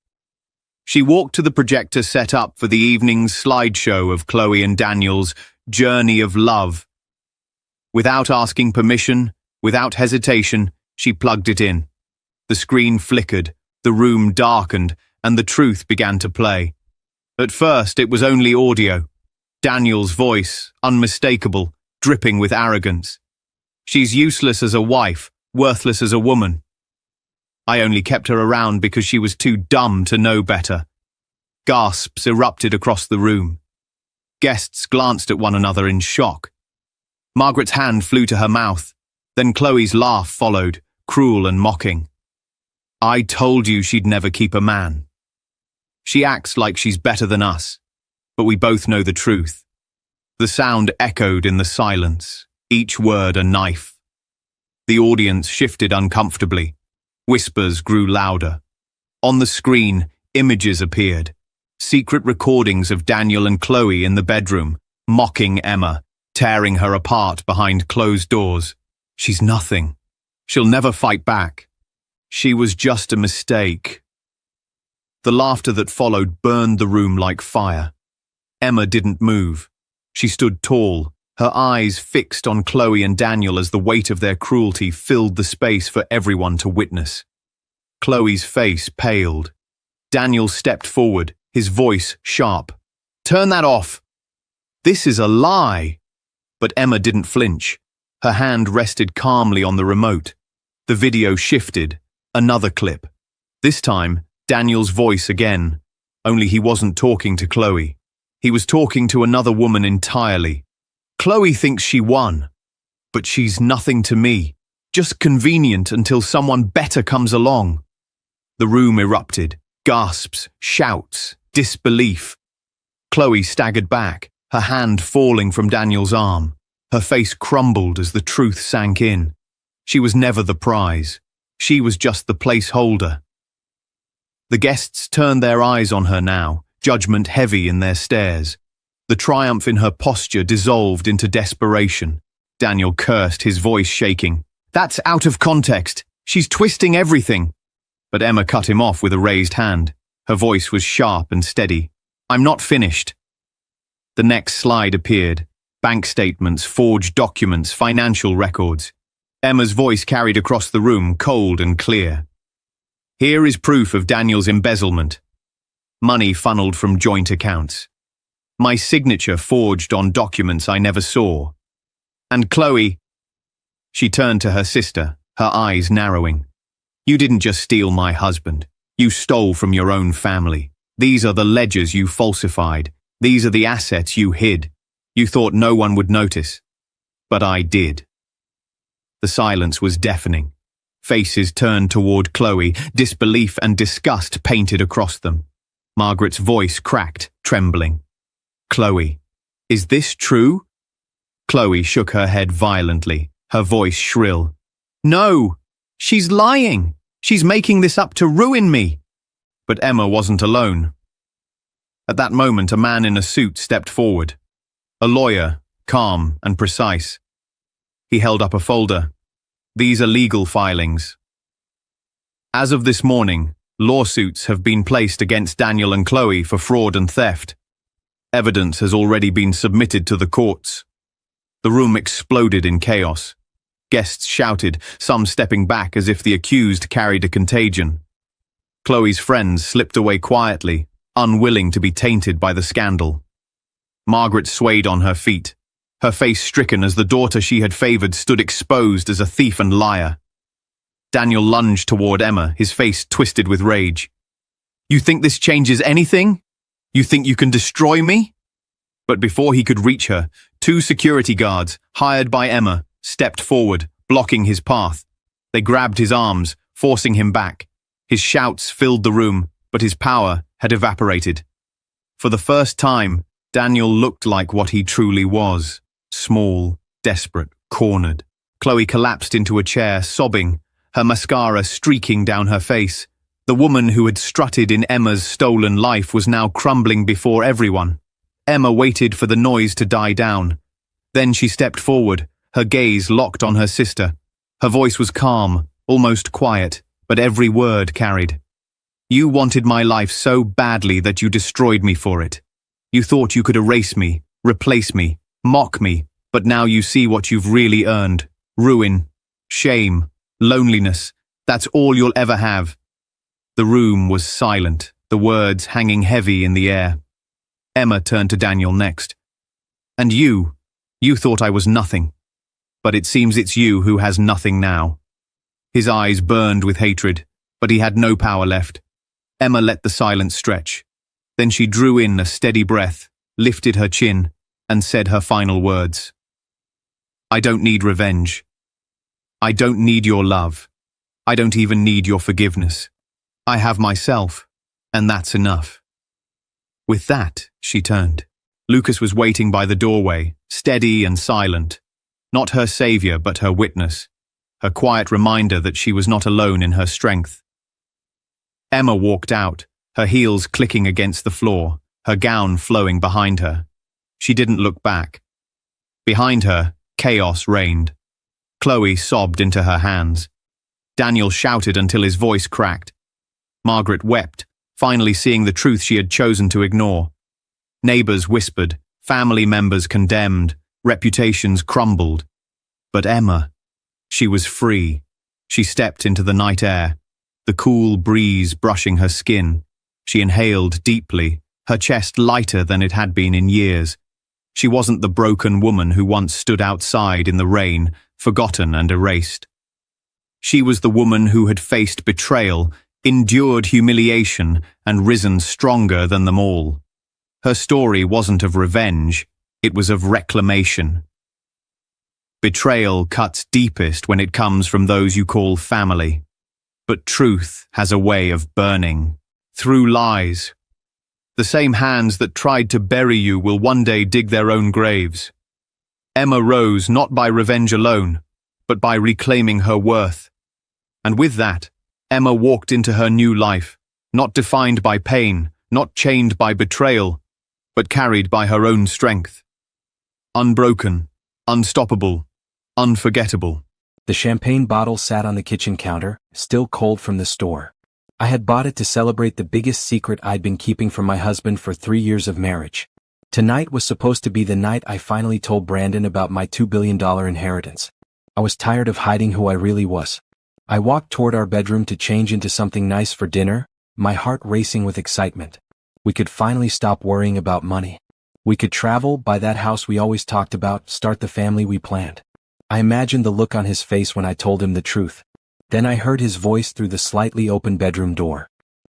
She walked to the projector set up for the evening's slideshow of Chloe and Daniel's journey of love. Without asking permission, without hesitation, she plugged it in. The screen flickered, the room darkened, and the truth began to play. At first, it was only audio. Daniel's voice, unmistakable, dripping with arrogance. "She's useless as a wife, worthless as a woman. I only kept her around because she was too dumb to know better." Gasps erupted across the room. Guests glanced at one another in shock. Margaret's hand flew to her mouth. Then Chloe's laugh followed, cruel and mocking. "I told you she'd never keep a man. She acts like she's better than us, but we both know the truth." The sound echoed in the silence, each word a knife. The audience shifted uncomfortably. Whispers grew louder. On the screen, images appeared. Secret recordings of Daniel and Chloe in the bedroom, mocking Emma, tearing her apart behind closed doors. "She's nothing. She'll never fight back. She was just a mistake." The laughter that followed burned the room like fire. Emma didn't move. She stood tall, her eyes fixed on Chloe and Daniel as the weight of their cruelty filled the space for everyone to witness. Chloe's face paled. Daniel stepped forward, his voice sharp. "Turn that off! This is a lie!" But Emma didn't flinch. Her hand rested calmly on the remote. The video shifted. Another clip. This time, Daniel's voice again. Only he wasn't talking to Chloe. He was talking to another woman entirely. "Chloe thinks she won. But she's nothing to me. Just convenient until someone better comes along." The room erupted. Gasps, shouts, disbelief. Chloe staggered back, her hand falling from Daniel's arm. Her face crumbled as the truth sank in. She was never the prize. She was just the placeholder. The guests turned their eyes on her now, judgment heavy in their stares. The triumph in her posture dissolved into desperation. Daniel cursed, his voice shaking. "That's out of context. She's twisting everything." But Emma cut him off with a raised hand. Her voice was sharp and steady. "I'm not finished." The next slide appeared. Bank statements, forged documents, financial records. Emma's voice carried across the room, cold and clear. "Here is proof of Daniel's embezzlement. Money funneled from joint accounts. My signature forged on documents I never saw. And Chloe..." She turned to her sister, her eyes narrowing. "You didn't just steal my husband. You stole from your own family. These are the ledgers you falsified. These are the assets you hid. You thought no one would notice. But I did. The silence was deafening. Faces turned toward Chloe, disbelief and disgust painted across them. Margaret's voice cracked, trembling. "Chloe, is this true?" Chloe shook her head violently, her voice shrill. "No! She's lying! She's making this up to ruin me!" But Emma wasn't alone. At that moment, a man in a suit stepped forward. A lawyer, calm and precise. He held up a folder. "These are legal filings. As of this morning, lawsuits have been placed against Daniel and Chloe for fraud and theft. Evidence has already been submitted to the courts." The room exploded in chaos. Guests shouted, some stepping back as if the accused carried a contagion. Chloe's friends slipped away quietly, unwilling to be tainted by the scandal. Margaret swayed on her feet, her face stricken as the daughter she had favored stood exposed as a thief and liar. Daniel lunged toward Emma, his face twisted with rage. "You think this changes anything? You think you can destroy me?" But before he could reach her, 2 security guards, hired by Emma, stepped forward, blocking his path. They grabbed his arms, forcing him back. His shouts filled the room, but his power had evaporated. For the first time, Daniel looked like what he truly was. Small, desperate, cornered. Chloe collapsed into a chair, sobbing, her mascara streaking down her face. The woman who had strutted in Emma's stolen life was now crumbling before everyone. Emma waited for the noise to die down. Then she stepped forward, her gaze locked on her sister. Her voice was calm, almost quiet, but every word carried. "You wanted my life so badly that you destroyed me for it. You thought you could erase me, replace me, mock me, but now you see what you've really earned. Ruin, shame, loneliness. That's all you'll ever have." The room was silent, the words hanging heavy in the air. Emma turned to Daniel next. "And you thought I was nothing. But it seems it's you who has nothing now." His eyes burned with hatred, but he had no power left. Emma let the silence stretch. Then she drew in a steady breath, lifted her chin, and said her final words. "I don't need revenge. I don't need your love. I don't even need your forgiveness. I have myself, and that's enough." With that, she turned. Lucas was waiting by the doorway, steady and silent. Not her savior, but her witness. Her quiet reminder that she was not alone in her strength. Emma walked out, her heels clicking against the floor, her gown flowing behind her. She didn't look back. Behind her, chaos reigned. Chloe sobbed into her hands. Daniel shouted until his voice cracked. Margaret wept, finally seeing the truth she had chosen to ignore. Neighbors whispered, family members condemned, reputations crumbled. But Emma, she was free. She stepped into the night air, the cool breeze brushing her skin. She inhaled deeply, her chest lighter than it had been in years. She wasn't the broken woman who once stood outside in the rain, forgotten and erased. She was the woman who had faced betrayal, endured humiliation, and risen stronger than them all. Her story wasn't of revenge, it was of reclamation. Betrayal cuts deepest when it comes from those you call family. But truth has a way of burning, through lies. The same hands that tried to bury you will one day dig their own graves. Emma rose not by revenge alone, but by reclaiming her worth. And with that, Emma walked into her new life, not defined by pain, not chained by betrayal, but carried by her own strength. Unbroken, unstoppable, unforgettable. The champagne bottle sat on the kitchen counter, still cold from the store. I had bought it to celebrate the biggest secret I'd been keeping from my husband for 3 years of marriage. Tonight was supposed to be the night I finally told Brandon about my $2 billion inheritance. I was tired of hiding who I really was. I walked toward our bedroom to change into something nice for dinner, my heart racing with excitement. We could finally stop worrying about money. We could travel, buy that house we always talked about, start the family we planned. I imagined the look on his face when I told him the truth. Then I heard his voice through the slightly open bedroom door.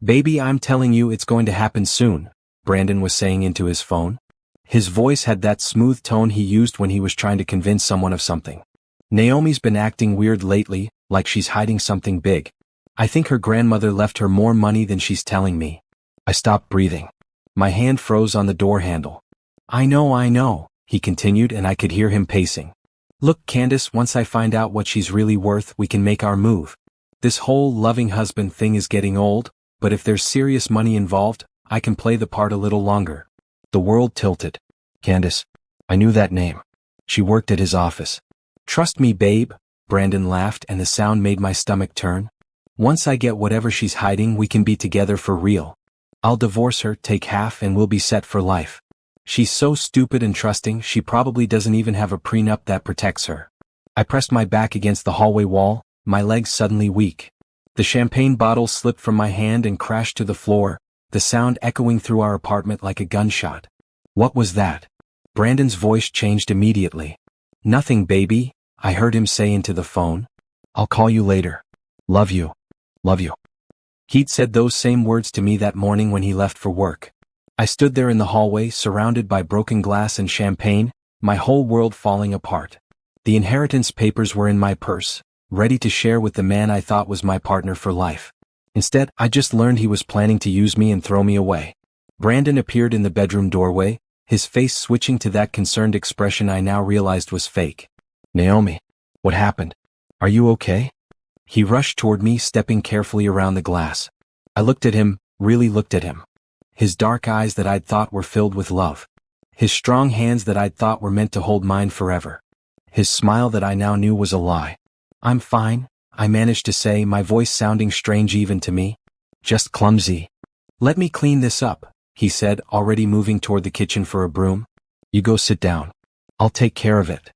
"Baby, I'm telling you it's going to happen soon," Brandon was saying into his phone. His voice had that smooth tone he used when he was trying to convince someone of something. Naomi's been acting weird lately, like she's hiding something big. I think her grandmother left her more money than she's telling me. I stopped breathing. My hand froze on the door handle. I know, he continued, and I could hear him pacing. Look, Candace, once I find out what she's really worth, we can make our move. This whole loving husband thing is getting old, but if there's serious money involved, I can play the part a little longer. The world tilted. Candace. I knew that name. She worked at his office. Trust me, babe, Brandon laughed, and the sound made my stomach turn. Once I get whatever she's hiding, we can be together for real. I'll divorce her, take half, and we'll be set for life. She's so stupid and trusting, she probably doesn't even have a prenup that protects her. I pressed my back against the hallway wall, my legs suddenly weak. The champagne bottle slipped from my hand and crashed to the floor, the sound echoing through our apartment like a gunshot. What was that? Brandon's voice changed immediately. Nothing, baby, I heard him say into the phone. I'll call you later. Love you. Love you. He'd said those same words to me that morning when he left for work. I stood there in the hallway, surrounded by broken glass and champagne, my whole world falling apart. The inheritance papers were in my purse, ready to share with the man I thought was my partner for life. Instead, I just learned he was planning to use me and throw me away. Brandon appeared in the bedroom doorway, his face switching to that concerned expression I now realized was fake. Naomi, what happened? Are you okay? He rushed toward me, stepping carefully around the glass. I looked at him, really looked at him. His dark eyes that I'd thought were filled with love. His strong hands that I'd thought were meant to hold mine forever. His smile that I now knew was a lie. I'm fine, I managed to say, my voice sounding strange even to me. Just clumsy. Let me clean this up, he said, already moving toward the kitchen for a broom. You go sit down. I'll take care of it.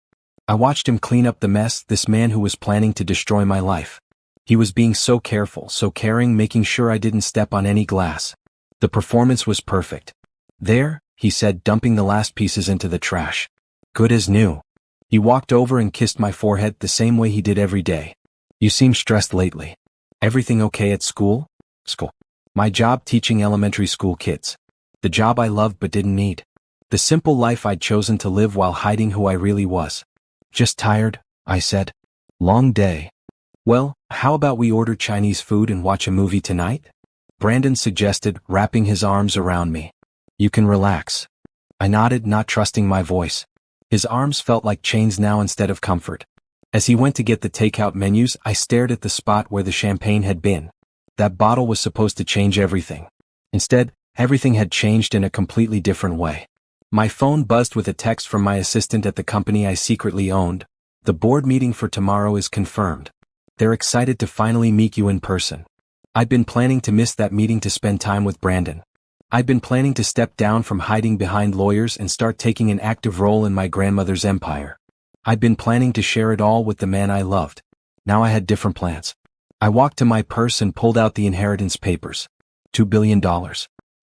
I watched him clean up the mess, this man who was planning to destroy my life. He was being so careful, so caring, making sure I didn't step on any glass. The performance was perfect. There, he said, dumping the last pieces into the trash. Good as new. He walked over and kissed my forehead the same way he did every day. You seem stressed lately. Everything okay at school? School. My job teaching elementary school kids. The job I loved but didn't need. The simple life I'd chosen to live while hiding who I really was. Just tired, I said. Long day. Well, how about we order Chinese food and watch a movie tonight? Brandon suggested, wrapping his arms around me. You can relax. I nodded, not trusting my voice. His arms felt like chains now instead of comfort. As he went to get the takeout menus, I stared at the spot where the champagne had been. That bottle was supposed to change everything. Instead, everything had changed in a completely different way. My phone buzzed with a text from my assistant at the company I secretly owned. The board meeting for tomorrow is confirmed. They're excited to finally meet you in person. I'd been planning to miss that meeting to spend time with Brandon. I'd been planning to step down from hiding behind lawyers and start taking an active role in my grandmother's empire. I'd been planning to share it all with the man I loved. Now I had different plans. I walked to my purse and pulled out the inheritance papers. $2 billion.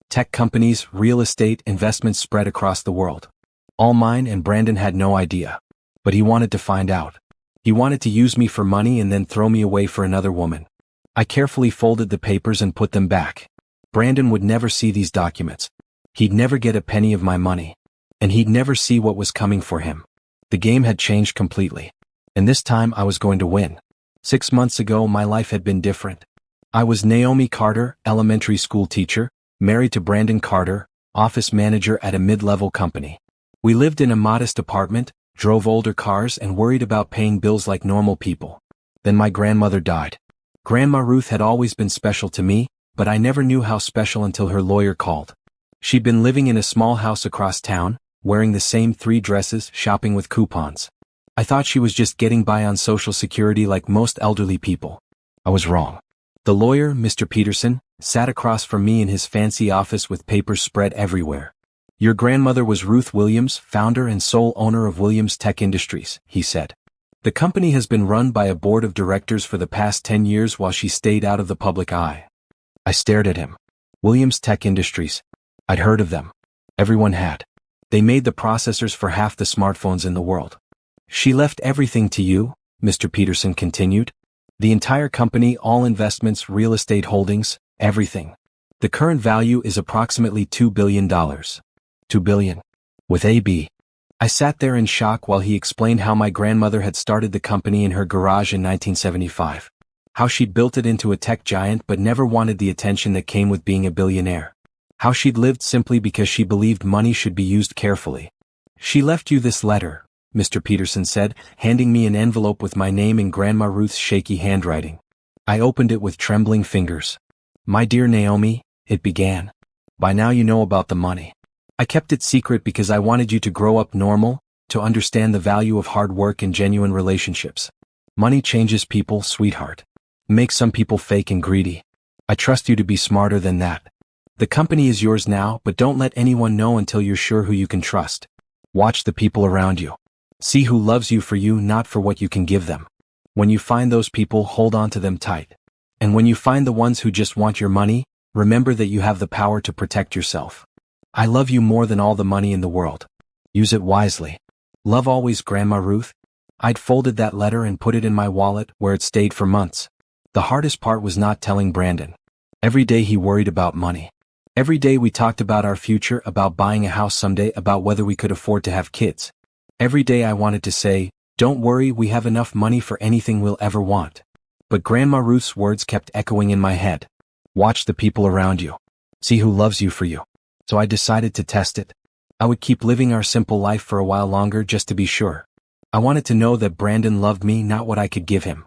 Tech companies, real estate, investments spread across the world. All mine, and Brandon had no idea. But he wanted to find out. He wanted to use me for money and then throw me away for another woman. I carefully folded the papers and put them back. Brandon would never see these documents. He'd never get a penny of my money. And he'd never see what was coming for him. The game had changed completely. And this time I was going to win. 6 months ago, my life had been different. I was Naomi Carter, elementary school teacher, married to Brandon Carter, office manager at a mid-level company. We lived in a modest apartment, drove older cars, and worried about paying bills like normal people. Then my grandmother died. Grandma Ruth had always been special to me, but I never knew how special until her lawyer called. She'd been living in a small house across town, wearing the same 3 dresses, shopping with coupons. I thought she was just getting by on Social Security like most elderly people. I was wrong. The lawyer, Mr. Peterson, sat across from me in his fancy office with papers spread everywhere. Your grandmother was Ruth Williams, founder and sole owner of Williams Tech Industries, he said. The company has been run by a board of directors for the past 10 years while she stayed out of the public eye. I stared at him. Williams Tech Industries. I'd heard of them. Everyone had. They made the processors for half the smartphones in the world. She left everything to you, Mr. Peterson continued. The entire company, all investments, real estate holdings, everything. The current value is approximately $2 billion. $2 billion. With AB. I sat there in shock while he explained how my grandmother had started the company in her garage in 1975. How she'd built it into a tech giant but never wanted the attention that came with being a billionaire. How she'd lived simply because she believed money should be used carefully. She left you this letter, Mr. Peterson said, handing me an envelope with my name in Grandma Ruth's shaky handwriting. I opened it with trembling fingers. My dear Naomi, it began. By now you know about the money. I kept it secret because I wanted you to grow up normal, to understand the value of hard work and genuine relationships. Money changes people, sweetheart. Makes some people fake and greedy. I trust you to be smarter than that. The company is yours now, but don't let anyone know until you're sure who you can trust. Watch the people around you. See who loves you for you, not for what you can give them. When you find those people, hold on to them tight. And when you find the ones who just want your money, remember that you have the power to protect yourself. I love you more than all the money in the world. Use it wisely. Love always, Grandma Ruth. I'd folded that letter and put it in my wallet, where it stayed for months. The hardest part was not telling Brandon. Every day he worried about money. Every day we talked about our future, about buying a house someday, about whether we could afford to have kids. Every day I wanted to say, don't worry, we have enough money for anything we'll ever want. But Grandma Ruth's words kept echoing in my head. Watch the people around you. See who loves you for you. So I decided to test it. I would keep living our simple life for a while longer just to be sure. I wanted to know that Brandon loved me, not what I could give him.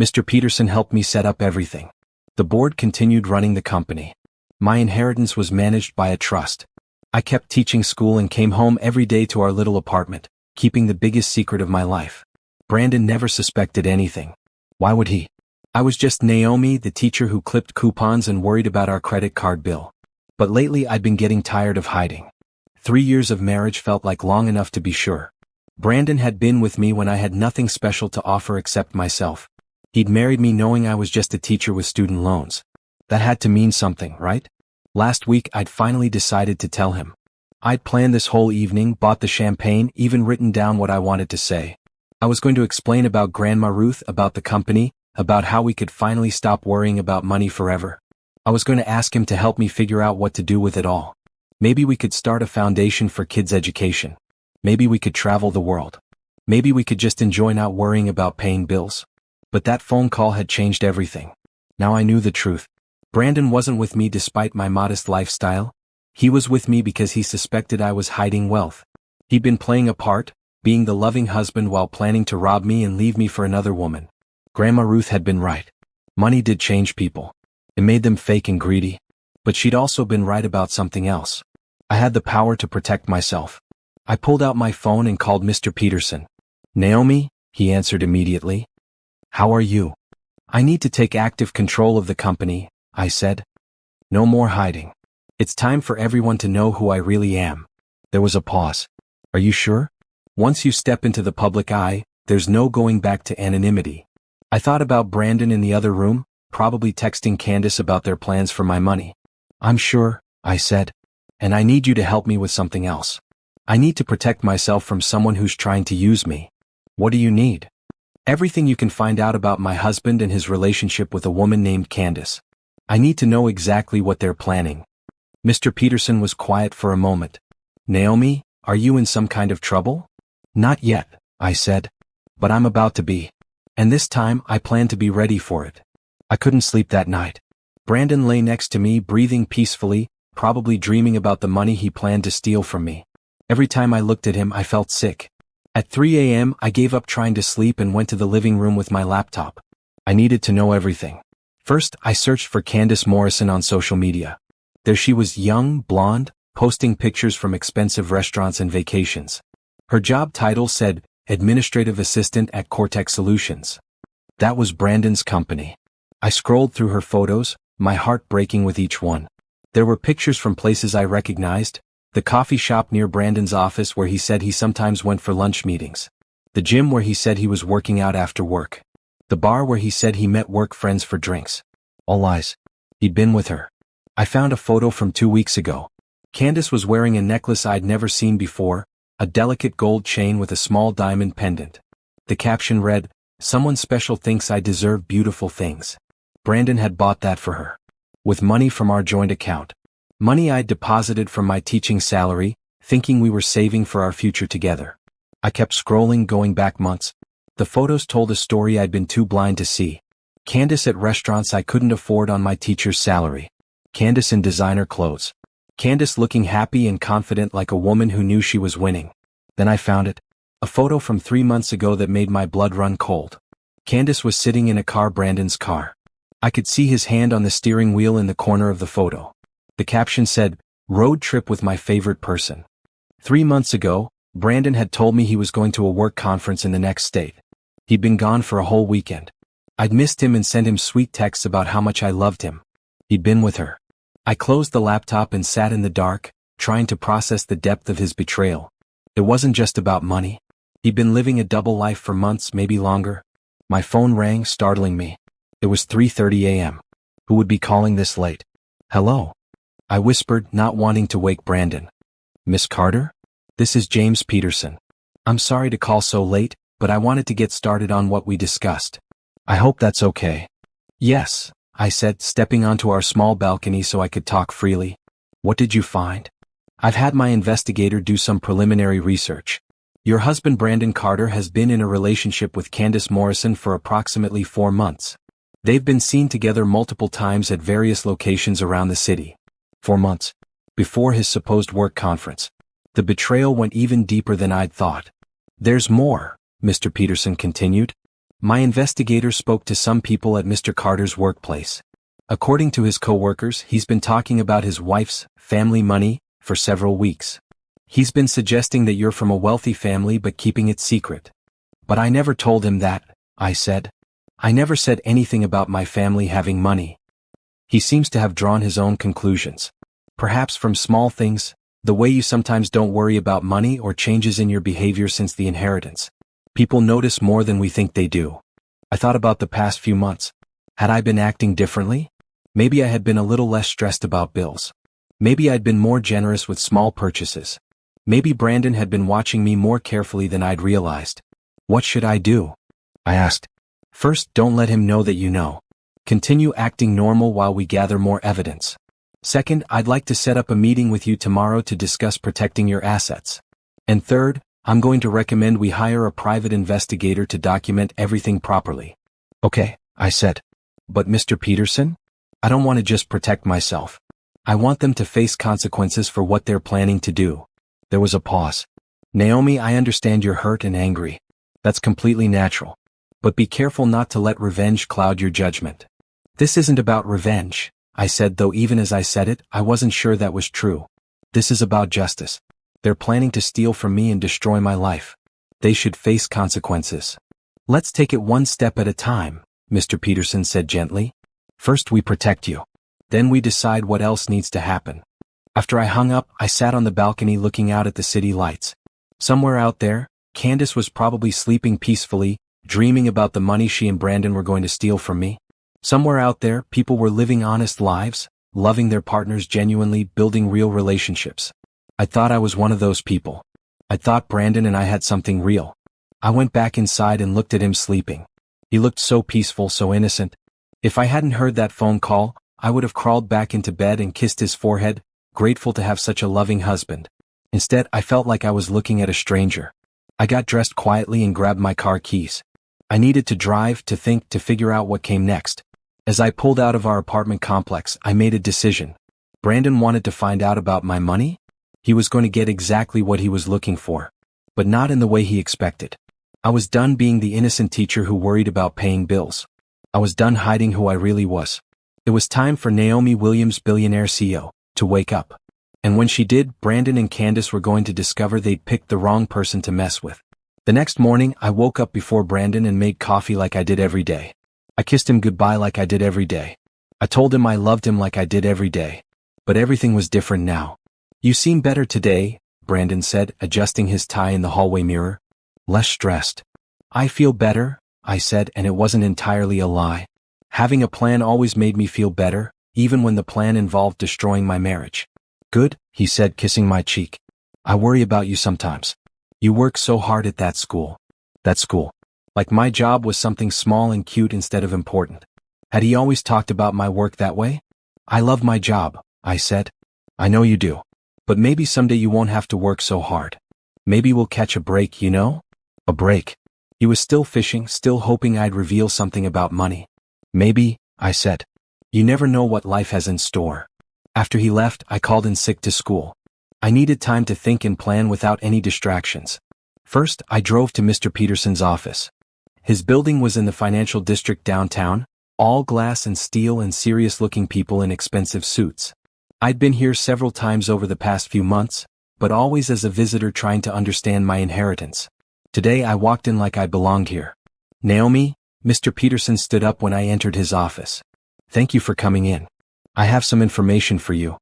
Mr. Peterson helped me set up everything. The board continued running the company. My inheritance was managed by a trust. I kept teaching school and came home every day to our little apartment, keeping the biggest secret of my life. Brandon never suspected anything. Why would he? I was just Naomi, the teacher who clipped coupons and worried about our credit card bill. But lately I'd been getting tired of hiding. 3 years of marriage felt like long enough to be sure. Brandon had been with me when I had nothing special to offer except myself. He'd married me knowing I was just a teacher with student loans. That had to mean something, right? Last week I'd finally decided to tell him. I'd planned this whole evening, bought the champagne, even written down what I wanted to say. I was going to explain about Grandma Ruth, about the company, about how we could finally stop worrying about money forever. I was going to ask him to help me figure out what to do with it all. Maybe we could start a foundation for kids' education. Maybe we could travel the world. Maybe we could just enjoy not worrying about paying bills. But that phone call had changed everything. Now I knew the truth. Brandon wasn't with me despite my modest lifestyle. He was with me because he suspected I was hiding wealth. He'd been playing a part, being the loving husband while planning to rob me and leave me for another woman. Grandma Ruth had been right. Money did change people. It made them fake and greedy. But she'd also been right about something else. I had the power to protect myself. I pulled out my phone and called Mr. Peterson. Naomi, he answered immediately. How are you? I need to take active control of the company, I said. No more hiding. It's time for everyone to know who I really am. There was a pause. Are you sure? Once you step into the public eye, there's no going back to anonymity. I thought about Brandon in the other room, probably texting Candace about their plans for my money. I'm sure, I said. And I need you to help me with something else. I need to protect myself from someone who's trying to use me. What do you need? Everything you can find out about my husband and his relationship with a woman named Candace. I need to know exactly what they're planning. Mr. Peterson was quiet for a moment. Naomi, are you in some kind of trouble? Not yet, I said. But I'm about to be. And this time I plan to be ready for it. I couldn't sleep that night. Brandon lay next to me, breathing peacefully, probably dreaming about the money he planned to steal from me. Every time I looked at him, I felt sick. At 3 a.m., I gave up trying to sleep and went to the living room with my laptop. I needed to know everything. First, I searched for Candace Morrison on social media. There she was, young, blonde, posting pictures from expensive restaurants and vacations. Her job title said, Administrative Assistant at Cortex Solutions. That was Brandon's company. I scrolled through her photos, my heart breaking with each one. There were pictures from places I recognized, the coffee shop near Brandon's office where he said he sometimes went for lunch meetings, the gym where he said he was working out after work, the bar where he said he met work friends for drinks. All lies. He'd been with her. I found a photo from 2 weeks ago. Candace was wearing a necklace I'd never seen before, a delicate gold chain with a small diamond pendant. The caption read, "Someone special thinks I deserve beautiful things." Brandon had bought that for her. With money from our joint account. Money I'd deposited from my teaching salary, thinking we were saving for our future together. I kept scrolling, going back months. The photos told a story I'd been too blind to see. Candace at restaurants I couldn't afford on my teacher's salary. Candace in designer clothes. Candace looking happy and confident like a woman who knew she was winning. Then I found it. A photo from 3 months ago that made my blood run cold. Candace was sitting in a car, Brandon's car. I could see his hand on the steering wheel in the corner of the photo. The caption said, "Road trip with my favorite person." 3 months ago, Brandon had told me he was going to a work conference in the next state. He'd been gone for a whole weekend. I'd missed him and sent him sweet texts about how much I loved him. He'd been with her. I closed the laptop and sat in the dark, trying to process the depth of his betrayal. It wasn't just about money. He'd been living a double life for months, maybe longer. My phone rang, startling me. It was 3:30 a.m. Who would be calling this late? "Hello?" I whispered, not wanting to wake Brandon. "Miss Carter? This is James Peterson. I'm sorry to call so late, but I wanted to get started on what we discussed. I hope that's okay." "Yes," I said, stepping onto our small balcony so I could talk freely. "What did you find?" "I've had my investigator do some preliminary research. Your husband Brandon Carter has been in a relationship with Candace Morrison for approximately 4 months. They've been seen together multiple times at various locations around the city. 4 months. Before his supposed work conference. The betrayal went even deeper than I'd thought." "There's more," Mr. Peterson continued. "My investigator spoke to some people at Mr. Carter's workplace. According to his co-workers, he's been talking about his wife's family money for several weeks. He's been suggesting that you're from a wealthy family but keeping it secret." "But I never told him that," I said. "I never said anything about my family having money." He seems to have drawn his own conclusions. Perhaps from small things, the way you sometimes don't worry about money or changes in your behavior since the inheritance. People notice more than we think they do. I thought about the past few months. Had I been acting differently? Maybe I had been a little less stressed about bills. Maybe I'd been more generous with small purchases. Maybe Brandon had been watching me more carefully than I'd realized. "What should I do?" I asked. "First, don't let him know that you know. Continue acting normal while we gather more evidence. Second, I'd like to set up a meeting with you tomorrow to discuss protecting your assets. And third, I'm going to recommend we hire a private investigator to document everything properly." "Okay," I said. "But Mr. Peterson? I don't want to just protect myself. I want them to face consequences for what they're planning to do." There was a pause. "Naomi, I understand you're hurt and angry. That's completely natural. But be careful not to let revenge cloud your judgment." "This isn't about revenge," I said, though even as I said it, I wasn't sure that was true. "This is about justice. They're planning to steal from me and destroy my life. They should face consequences." "Let's take it one step at a time," Mr. Peterson said gently. "First we protect you. Then we decide what else needs to happen." After I hung up, I sat on the balcony looking out at the city lights. Somewhere out there, Candace was probably sleeping peacefully, dreaming about the money she and Brandon were going to steal from me. Somewhere out there, people were living honest lives, loving their partners genuinely, building real relationships. I thought I was one of those people. I thought Brandon and I had something real. I went back inside and looked at him sleeping. He looked so peaceful, so innocent. If I hadn't heard that phone call, I would have crawled back into bed and kissed his forehead, grateful to have such a loving husband. Instead, I felt like I was looking at a stranger. I got dressed quietly and grabbed my car keys. I needed to drive, to think, to figure out what came next. As I pulled out of our apartment complex, I made a decision. Brandon wanted to find out about my money? He was going to get exactly what he was looking for. But not in the way he expected. I was done being the innocent teacher who worried about paying bills. I was done hiding who I really was. It was time for Naomi Williams, billionaire CEO, to wake up. And when she did, Brandon and Candace were going to discover they'd picked the wrong person to mess with. The next morning, I woke up before Brandon and made coffee like I did every day. I kissed him goodbye like I did every day. I told him I loved him like I did every day. But everything was different now. "You seem better today," Brandon said, adjusting his tie in the hallway mirror. "Less stressed." "I feel better," I said, and it wasn't entirely a lie. Having a plan always made me feel better, even when the plan involved destroying my marriage. "Good," he said, kissing my cheek. "I worry about you sometimes. You work so hard at that school." That school. Like my job was something small and cute instead of important. Had he always talked about my work that way? "I love my job," I said. "I know you do." But maybe someday you won't have to work so hard. Maybe we'll catch a break, you know? A break. He was still fishing, still hoping I'd reveal something about money. Maybe, I said. You never know what life has in store. After he left, I called in sick to school. I needed time to think and plan without any distractions. First, I drove to Mr. Peterson's office. His building was in the financial district downtown, all glass and steel and serious-looking people in expensive suits. I'd been here several times over the past few months, but always as a visitor trying to understand my inheritance. Today I walked in like I belonged here. Naomi, Mr. Peterson stood up when I entered his office. Thank you for coming in. I have some information for you.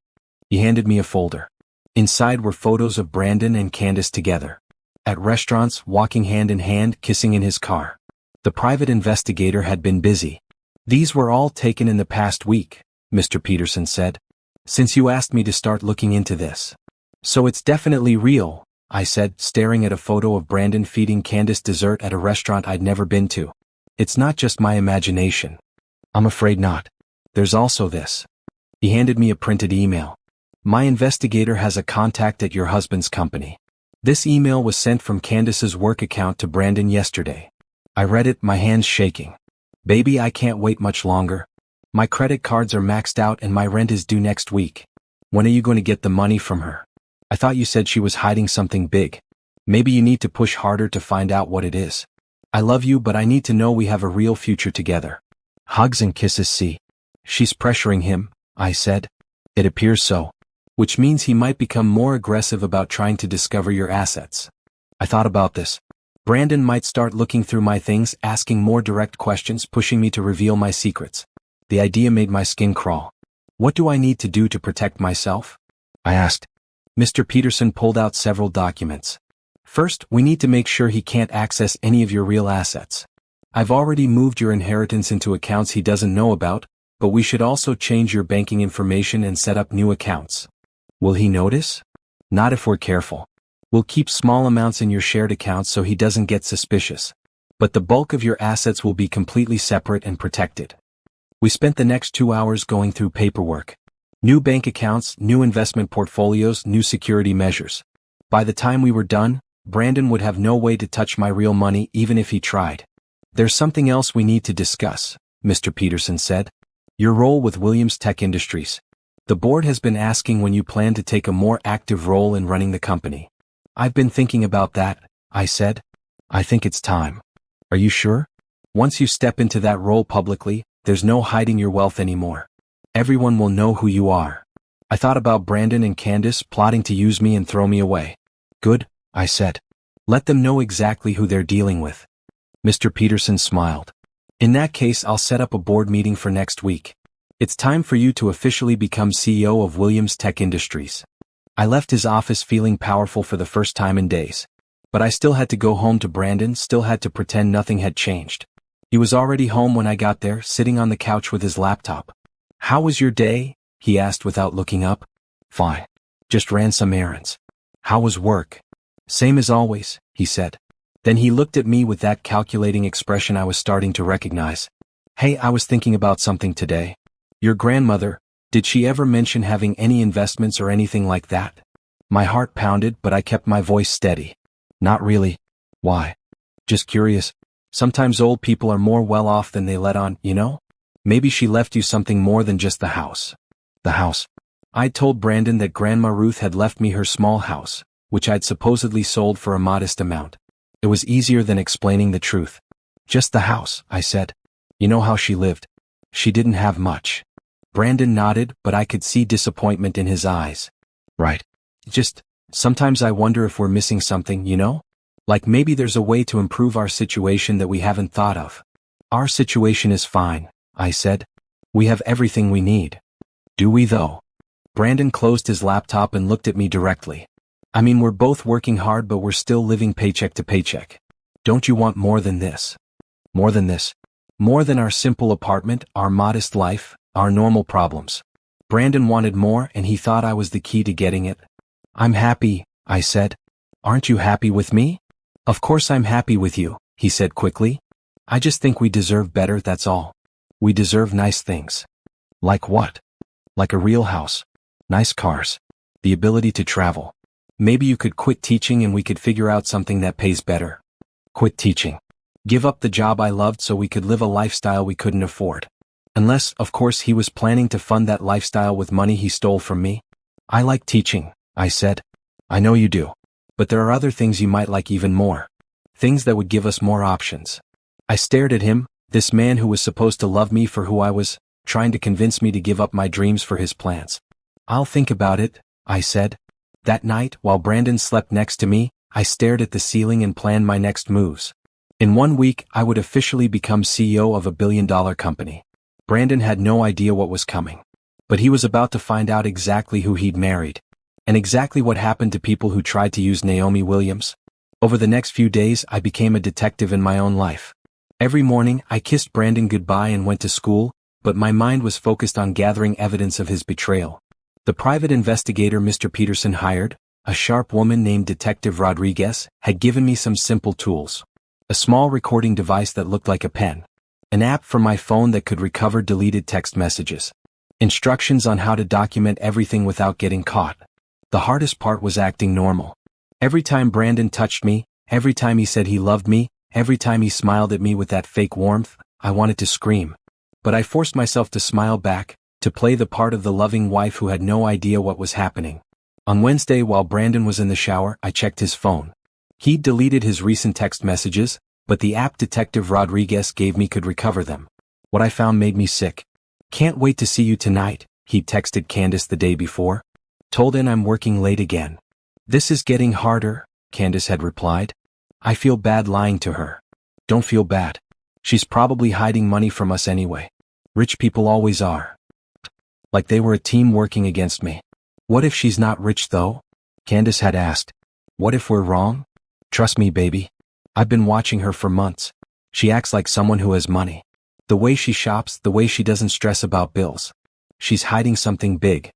He handed me a folder. Inside were photos of Brandon and Candace together. At restaurants, walking hand in hand, kissing in his car. The private investigator had been busy. These were all taken in the past week, Mr. Peterson said. Since you asked me to start looking into this. So it's definitely real, I said, staring at a photo of Brandon feeding Candace dessert at a restaurant I'd never been to. It's not just my imagination. I'm afraid not. There's also this. He handed me a printed email. My investigator has a contact at your husband's company. This email was sent from Candace's work account to Brandon yesterday. I read it, my hands shaking. Baby, I can't wait much longer. My credit cards are maxed out and my rent is due next week. When are you going to get the money from her? I thought you said she was hiding something big. Maybe you need to push harder to find out what it is. I love you, but I need to know we have a real future together. Hugs and kisses. See. She's pressuring him, I said. It appears so. Which means he might become more aggressive about trying to discover your assets. I thought about this. Brandon might start looking through my things, asking more direct questions, pushing me to reveal my secrets. The idea made my skin crawl. What do I need to do to protect myself? I asked. Mr. Peterson pulled out several documents. First, we need to make sure he can't access any of your real assets. I've already moved your inheritance into accounts he doesn't know about, but we should also change your banking information and set up new accounts. Will he notice? Not if we're careful. We'll keep small amounts in your shared accounts so he doesn't get suspicious. But the bulk of your assets will be completely separate and protected. We spent the next 2 hours going through paperwork. New bank accounts, new investment portfolios, new security measures. By the time we were done, Brandon would have no way to touch my real money even if he tried. There's something else we need to discuss, Mr. Peterson said. Your role with Williams Tech Industries. The board has been asking when you plan to take a more active role in running the company. I've been thinking about that, I said. I think it's time. Are you sure? Once you step into that role publicly, there's no hiding your wealth anymore. Everyone will know who you are. I thought about Brandon and Candace plotting to use me and throw me away. Good, I said. Let them know exactly who they're dealing with. Mr. Peterson smiled. In that case, I'll set up a board meeting for next week. It's time for you to officially become CEO of Williams Tech Industries. I left his office feeling powerful for the first time in days. But I still had to go home to Brandon, still had to pretend nothing had changed. He was already home when I got there, sitting on the couch with his laptop. How was your day? He asked without looking up. Fine. Just ran some errands. How was work? Same as always, he said. Then he looked at me with that calculating expression I was starting to recognize. Hey, I was thinking about something today. Your grandmother, did she ever mention having any investments or anything like that? My heart pounded, but I kept my voice steady. Not really. Why? Just curious. Sometimes old people are more well off than they let on, you know? Maybe she left you something more than just the house. The house. I'd told Brandon that Grandma Ruth had left me her small house, which I'd supposedly sold for a modest amount. It was easier than explaining the truth. Just the house, I said. You know how she lived. She didn't have much. Brandon nodded, but I could see disappointment in his eyes. Right. Just, sometimes I wonder if we're missing something, you know? Like maybe there's a way to improve our situation that we haven't thought of. Our situation is fine, I said. We have everything we need. Do we though? Brandon closed his laptop and looked at me directly. I mean, we're both working hard, but we're still living paycheck to paycheck. Don't you want more than this? More than this. More than our simple apartment, our modest life, our normal problems. Brandon wanted more, and he thought I was the key to getting it. I'm happy, I said. Aren't you happy with me? Of course I'm happy with you, he said quickly. I just think we deserve better, that's all. We deserve nice things. Like what? Like a real house. Nice cars. The ability to travel. Maybe you could quit teaching and we could figure out something that pays better. Quit teaching. Give up the job I loved so we could live a lifestyle we couldn't afford. Unless, of course, he was planning to fund that lifestyle with money he stole from me. I like teaching, I said. I know you do. But there are other things you might like even more. Things that would give us more options. I stared at him, this man who was supposed to love me for who I was, trying to convince me to give up my dreams for his plans. I'll think about it, I said. That night, while Brandon slept next to me, I stared at the ceiling and planned my next moves. In 1 week, I would officially become CEO of a billion-dollar company. Brandon had no idea what was coming. But he was about to find out exactly who he'd married. And exactly what happened to people who tried to use Naomi Williams. Over the next few days, I became a detective in my own life. Every morning, I kissed Brandon goodbye and went to school, but my mind was focused on gathering evidence of his betrayal. The private investigator Mr. Peterson hired, a sharp woman named Detective Rodriguez, had given me some simple tools. A small recording device that looked like a pen. An app for my phone that could recover deleted text messages. Instructions on how to document everything without getting caught. The hardest part was acting normal. Every time Brandon touched me, every time he said he loved me, every time he smiled at me with that fake warmth, I wanted to scream. But I forced myself to smile back, to play the part of the loving wife who had no idea what was happening. On Wednesday, while Brandon was in the shower, I checked his phone. He'd deleted his recent text messages, but the app Detective Rodriguez gave me could recover them. What I found made me sick. Can't wait to see you tonight, he texted Candace the day before. Told him I'm working late again. This is getting harder, Candace had replied. I feel bad lying to her. Don't feel bad. She's probably hiding money from us anyway. Rich people always are. Like they were a team working against me. What if she's not rich though? Candace had asked. What if we're wrong? Trust me, baby. I've been watching her for months. She acts like someone who has money. The way she shops, the way she doesn't stress about bills. She's hiding something big.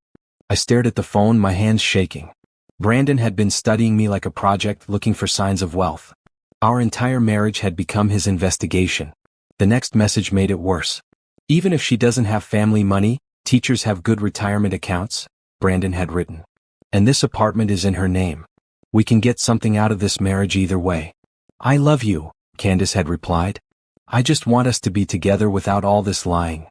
I stared at the phone, my hands shaking. Brandon had been studying me like a project, looking for signs of wealth. Our entire marriage had become his investigation. The next message made it worse. Even if she doesn't have family money, teachers have good retirement accounts, Brandon had written. And this apartment is in her name. We can get something out of this marriage either way. I love you, Candace had replied. I just want us to be together without all this lying.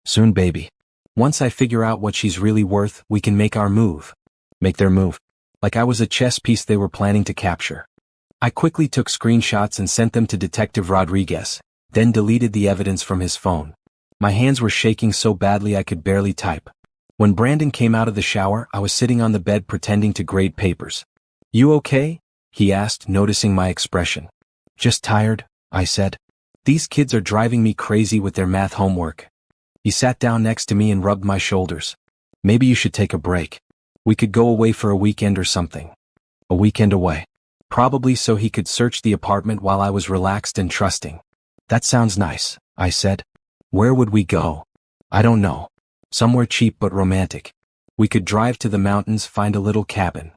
Soon, baby. Once I figure out what she's really worth, we can make our move. Make their move. Like I was a chess piece they were planning to capture. I quickly took screenshots and sent them to Detective Rodriguez, then deleted the evidence from his phone. My hands were shaking so badly I could barely type. When Brandon came out of the shower, I was sitting on the bed pretending to grade papers. You okay? He asked, noticing my expression. Just tired, I said. These kids are driving me crazy with their math homework. He sat down next to me and rubbed my shoulders. Maybe you should take a break. We could go away for a weekend or something. A weekend away. Probably so he could search the apartment while I was relaxed and trusting. That sounds nice, I said. Where would we go? I don't know. Somewhere cheap but romantic. We could drive to the mountains, find a little cabin.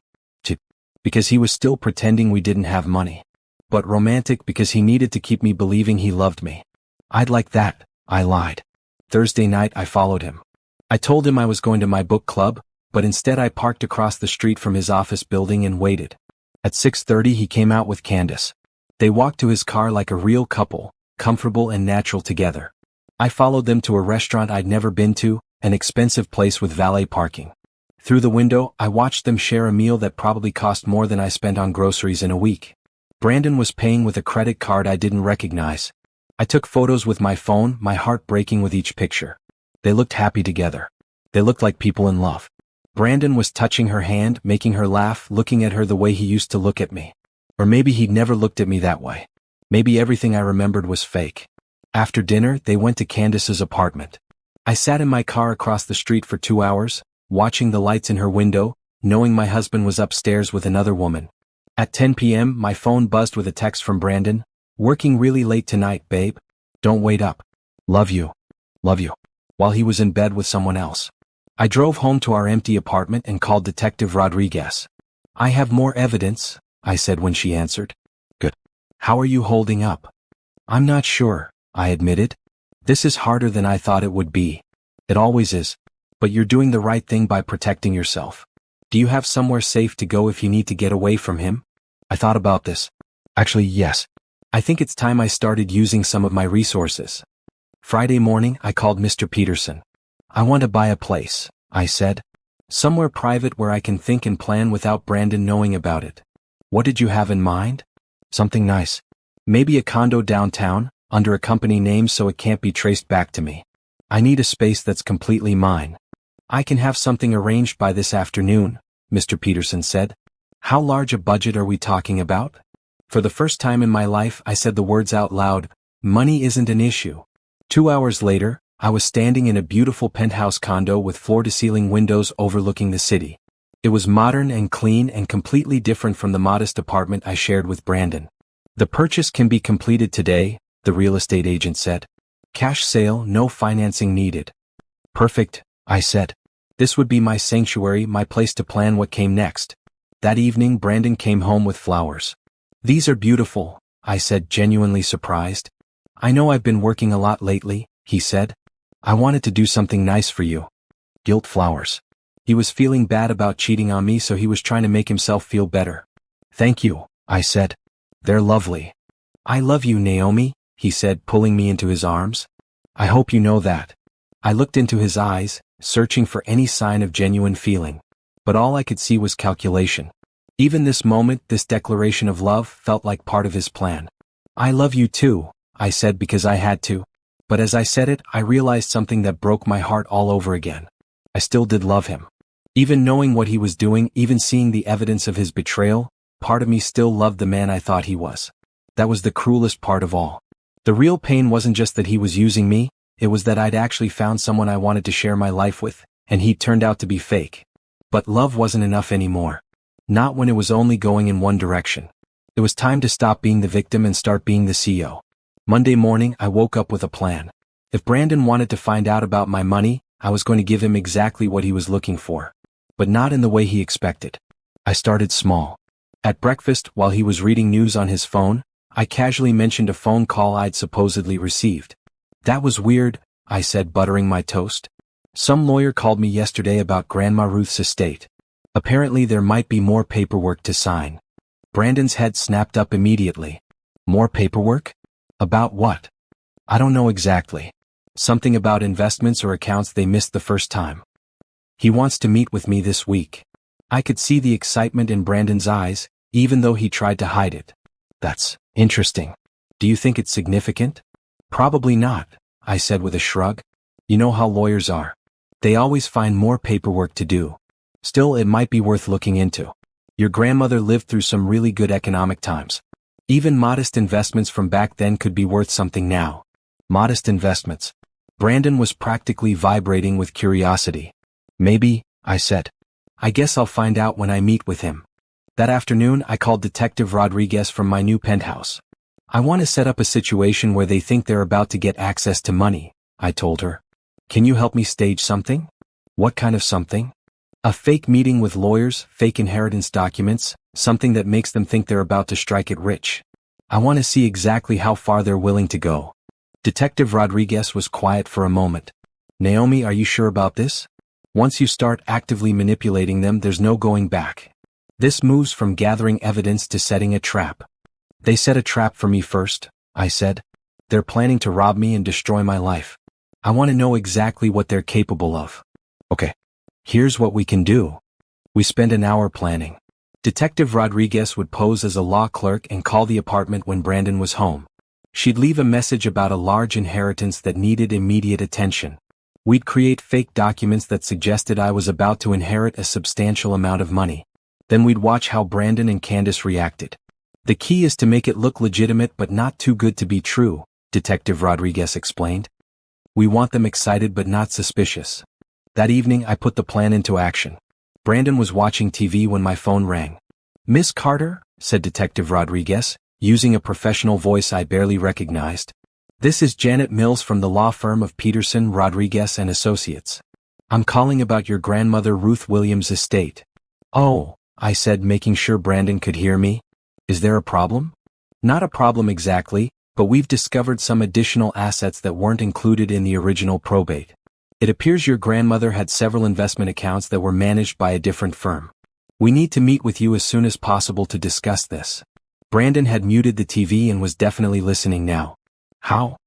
Because he was still pretending we didn't have money. But romantic because he needed to keep me believing he loved me. I'd like that, I lied. Thursday night I followed him. I told him I was going to my book club, but instead I parked across the street from his office building and waited. At 6:30 he came out with Candace. They walked to his car like a real couple, comfortable and natural together. I followed them to a restaurant I'd never been to, an expensive place with valet parking. Through the window, I watched them share a meal that probably cost more than I spent on groceries in a week. Brandon was paying with a credit card I didn't recognize. I took photos with my phone, my heart breaking with each picture. They looked happy together. They looked like people in love. Brandon was touching her hand, making her laugh, looking at her the way he used to look at me. Or maybe he'd never looked at me that way. Maybe everything I remembered was fake. After dinner, they went to Candace's apartment. I sat in my car across the street for 2 hours, watching the lights in her window, knowing my husband was upstairs with another woman. At 10 p.m., my phone buzzed with a text from Brandon. Working really late tonight, babe. Don't wait up. Love you. Love you. While he was in bed with someone else. I drove home to our empty apartment and called Detective Rodriguez. I have more evidence, I said when she answered. Good. How are you holding up? I'm not sure, I admitted. This is harder than I thought it would be. It always is. But you're doing the right thing by protecting yourself. Do you have somewhere safe to go if you need to get away from him? I thought about this. Actually, yes. I think it's time I started using some of my resources. Friday morning, I called Mr. Peterson. I want to buy a place, I said. Somewhere private where I can think and plan without Brandon knowing about it. What did you have in mind? Something nice. Maybe a condo downtown, under a company name so it can't be traced back to me. I need a space that's completely mine. I can have something arranged by this afternoon, Mr. Peterson said. How large a budget are we talking about? For the first time in my life, I said the words out loud. Money isn't an issue. 2 hours later, I was standing in a beautiful penthouse condo with floor-to-ceiling windows overlooking the city. It was modern and clean and completely different from the modest apartment I shared with Brandon. The purchase can be completed today, the real estate agent said. Cash sale, no financing needed. Perfect, I said. This would be my sanctuary, my place to plan what came next. That evening, Brandon came home with flowers. These are beautiful, I said, genuinely surprised. I know I've been working a lot lately, he said. I wanted to do something nice for you. Guilt flowers. He was feeling bad about cheating on me, so he was trying to make himself feel better. Thank you, I said. They're lovely. I love you, Naomi, he said, pulling me into his arms. I hope you know that. I looked into his eyes, searching for any sign of genuine feeling. But all I could see was calculation. Even this moment, this declaration of love, felt like part of his plan. I love you too, I said because I had to. But as I said it, I realized something that broke my heart all over again. I still did love him. Even knowing what he was doing, even seeing the evidence of his betrayal, part of me still loved the man I thought he was. That was the cruelest part of all. The real pain wasn't just that he was using me, it was that I'd actually found someone I wanted to share my life with, and he turned out to be fake. But love wasn't enough anymore. Not when it was only going in one direction. It was time to stop being the victim and start being the CEO. Monday morning, I woke up with a plan. If Brandon wanted to find out about my money, I was going to give him exactly what he was looking for. But not in the way he expected. I started small. At breakfast, while he was reading news on his phone, I casually mentioned a phone call I'd supposedly received. That was weird, I said, buttering my toast. Some lawyer called me yesterday about Grandma Ruth's estate. Apparently there might be more paperwork to sign. Brandon's head snapped up immediately. More paperwork? About what? I don't know exactly. Something about investments or accounts they missed the first time. He wants to meet with me this week. I could see the excitement in Brandon's eyes, even though he tried to hide it. That's interesting. Do you think it's significant? Probably not, I said with a shrug. You know how lawyers are. They always find more paperwork to do. Still, it might be worth looking into. Your grandmother lived through some really good economic times. Even modest investments from back then could be worth something now. Modest investments. Brandon was practically vibrating with curiosity. Maybe, I said. I guess I'll find out when I meet with him. That afternoon, I called Detective Rodriguez from my new penthouse. I want to set up a situation where they think they're about to get access to money, I told her. Can you help me stage something? What kind of something? A fake meeting with lawyers, fake inheritance documents, something that makes them think they're about to strike it rich. I want to see exactly how far they're willing to go. Detective Rodriguez was quiet for a moment. Naomi, are you sure about this? Once you start actively manipulating them, there's no going back. This moves from gathering evidence to setting a trap. They set a trap for me first, I said. They're planning to rob me and destroy my life. I want to know exactly what they're capable of. Okay. Here's what we can do. We spend an hour planning. Detective Rodriguez would pose as a law clerk and call the apartment when Brandon was home. She'd leave a message about a large inheritance that needed immediate attention. We'd create fake documents that suggested I was about to inherit a substantial amount of money. Then we'd watch how Brandon and Candace reacted. The key is to make it look legitimate but not too good to be true, Detective Rodriguez explained. We want them excited but not suspicious. That evening, I put the plan into action. Brandon was watching TV when my phone rang. Miss Carter, said Detective Rodriguez, using a professional voice I barely recognized. This is Janet Mills from the law firm of Peterson, Rodriguez and Associates. I'm calling about your grandmother Ruth Williams' estate. Oh, I said, making sure Brandon could hear me. Is there a problem? Not a problem exactly, but we've discovered some additional assets that weren't included in the original probate. It appears your grandmother had several investment accounts that were managed by a different firm. We need to meet with you as soon as possible to discuss this. Brandon had muted the TV and was definitely listening now. How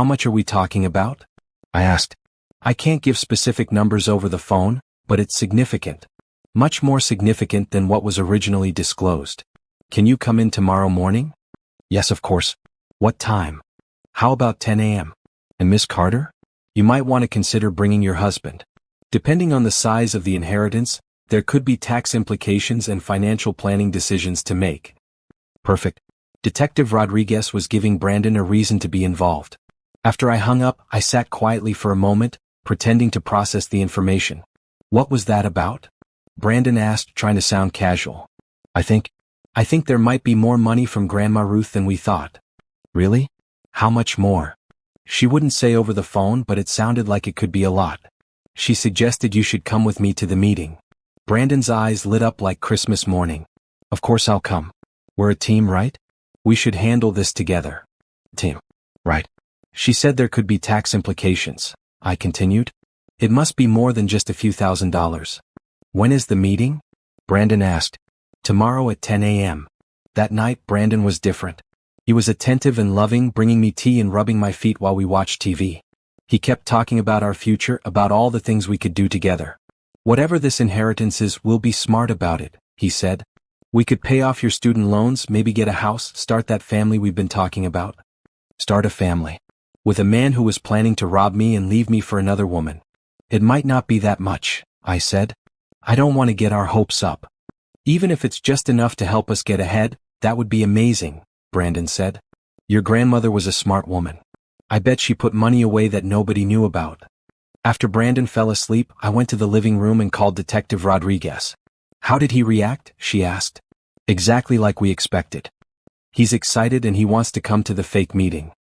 much are we talking about? I asked. I can't give specific numbers over the phone, but it's significant. Much more significant than what was originally disclosed. Can you come in tomorrow morning? Yes, of course. What time? How about 10 a.m.? And Miss Carter? You might want to consider bringing your husband. Depending on the size of the inheritance, there could be tax implications and financial planning decisions to make. Perfect. Detective Rodriguez was giving Brandon a reason to be involved. After I hung up, I sat quietly for a moment, pretending to process the information. What was that about? Brandon asked, trying to sound casual. I think there might be more money from Grandma Ruth than we thought. Really? How much more? She wouldn't say over the phone, but it sounded like it could be a lot. She suggested you should come with me to the meeting. Brandon's eyes lit up like Christmas morning. Of course I'll come. We're a team, right? We should handle this together. Team. Right. She said there could be tax implications. I continued. It must be more than just a few $1,000s. When is the meeting? Brandon asked. Tomorrow at 10 a.m. That night, Brandon was different. He was attentive and loving, bringing me tea and rubbing my feet while we watched TV. He kept talking about our future, about all the things we could do together. Whatever this inheritance is, we'll be smart about it, he said. We could pay off your student loans, maybe get a house, start that family we've been talking about. Start a family. With a man who was planning to rob me and leave me for another woman. It might not be that much, I said. I don't want to get our hopes up. Even if it's just enough to help us get ahead, that would be amazing, Brandon said. Your grandmother was a smart woman. I bet she put money away that nobody knew about. After Brandon fell asleep, I went to the living room and called Detective Rodriguez. How did he react? She asked. Exactly like we expected. He's excited and he wants to come to the fake meeting.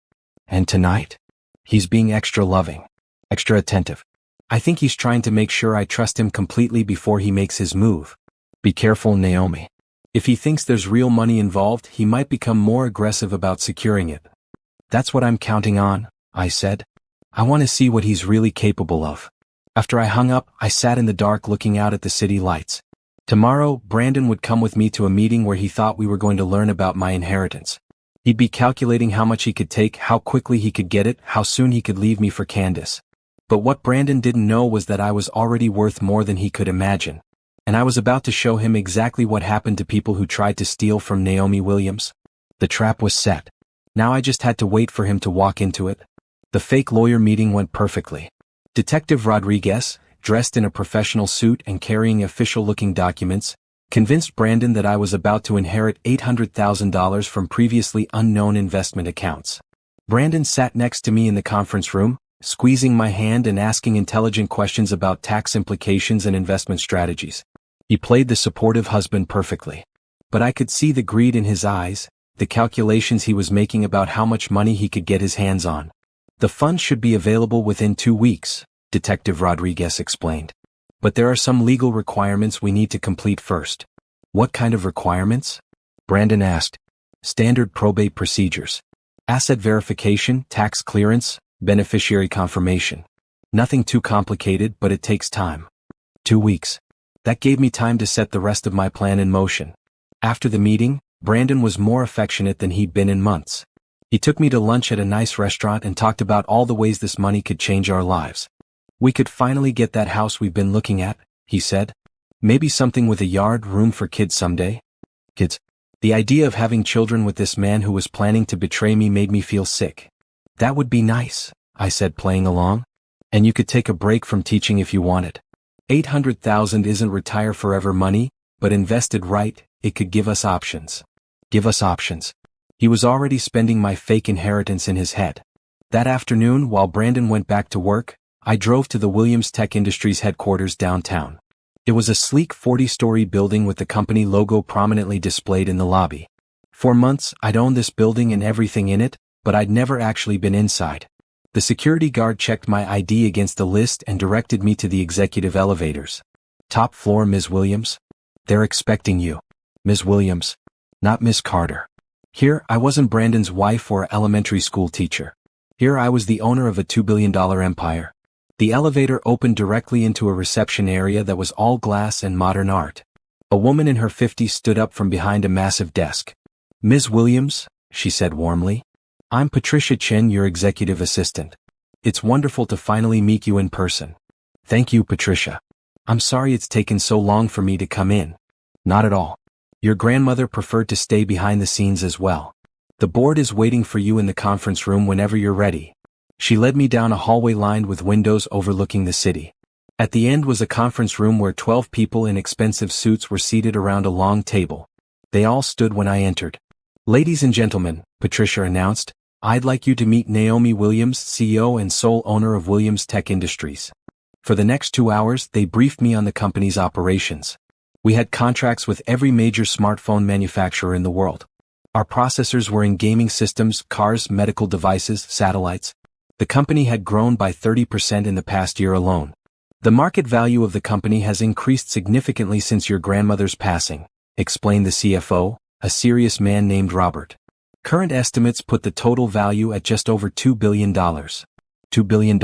And tonight? He's being extra loving, extra attentive. I think he's trying to make sure I trust him completely before he makes his move. Be careful, Naomi. If he thinks there's real money involved, he might become more aggressive about securing it. That's what I'm counting on, I said. I want to see what he's really capable of. After I hung up, I sat in the dark looking out at the city lights. Tomorrow, Brandon would come with me to a meeting where he thought we were going to learn about my inheritance. He'd be calculating how much he could take, how quickly he could get it, how soon he could leave me for Candace. But what Brandon didn't know was that I was already worth more than he could imagine. And I was about to show him exactly what happened to people who tried to steal from Naomi Williams. The trap was set. Now I just had to wait for him to walk into it. The fake lawyer meeting went perfectly. Detective Rodriguez, dressed in a professional suit and carrying official-looking documents, convinced Brandon that I was about to inherit $800,000 from previously unknown investment accounts. Brandon sat next to me in the conference room, squeezing my hand and asking intelligent questions about tax implications and investment strategies. He played the supportive husband perfectly. But I could see the greed in his eyes, the calculations he was making about how much money he could get his hands on. The funds should be available within 2 weeks, Detective Rodriguez explained. But there are some legal requirements we need to complete first. What kind of requirements? Brandon asked. Standard probate procedures. Asset verification, tax clearance, beneficiary confirmation. Nothing too complicated, but it takes time. 2 weeks. That gave me time to set the rest of my plan in motion. After the meeting, Brandon was more affectionate than he'd been in months. He took me to lunch at a nice restaurant and talked about all the ways this money could change our lives. We could finally get that house we've been looking at, he said. Maybe something with a yard, room for kids someday. Kids. The idea of having children with this man who was planning to betray me made me feel sick. That would be nice, I said, playing along. And you could take a break from teaching if you wanted. $800,000 isn't retire forever money, but invested right, it could give us options. Give us options. He was already spending my fake inheritance in his head. That afternoon, while Brandon went back to work, I drove to the Williams Tech Industries headquarters downtown. It was a sleek 40-story building with the company logo prominently displayed in the lobby. For months, I'd owned this building and everything in it, but I'd never actually been inside. The security guard checked my ID against the list and directed me to the executive elevators. Top floor, Ms. Williams. They're expecting you. Ms. Williams. Not Miss Carter. Here, I wasn't Brandon's wife or elementary school teacher. Here I was the owner of a $2 billion empire. The elevator opened directly into a reception area that was all glass and modern art. A woman in her 50s stood up from behind a massive desk. "Ms. Williams," she said warmly. "I'm Patricia Chen, your executive assistant. It's wonderful to finally meet you in person." "Thank you, Patricia. I'm sorry it's taken so long for me to come in." "Not at all. Your grandmother preferred to stay behind the scenes as well. The board is waiting for you in the conference room whenever you're ready." She led me down a hallway lined with windows overlooking the city. At the end was a conference room where 12 people in expensive suits were seated around a long table. They all stood when I entered. "Ladies and gentlemen," Patricia announced, "I'd like you to meet Naomi Williams, CEO and sole owner of Williams Tech Industries." For the next 2 hours, they briefed me on the company's operations. We had contracts with every major smartphone manufacturer in the world. Our processors were in gaming systems, cars, medical devices, satellites. The company had grown by 30% in the past year alone. "The market value of the company has increased significantly since your grandmother's passing," explained the CFO, a serious man named Robert. "Current estimates put the total value at just over $2 billion. $2 billion.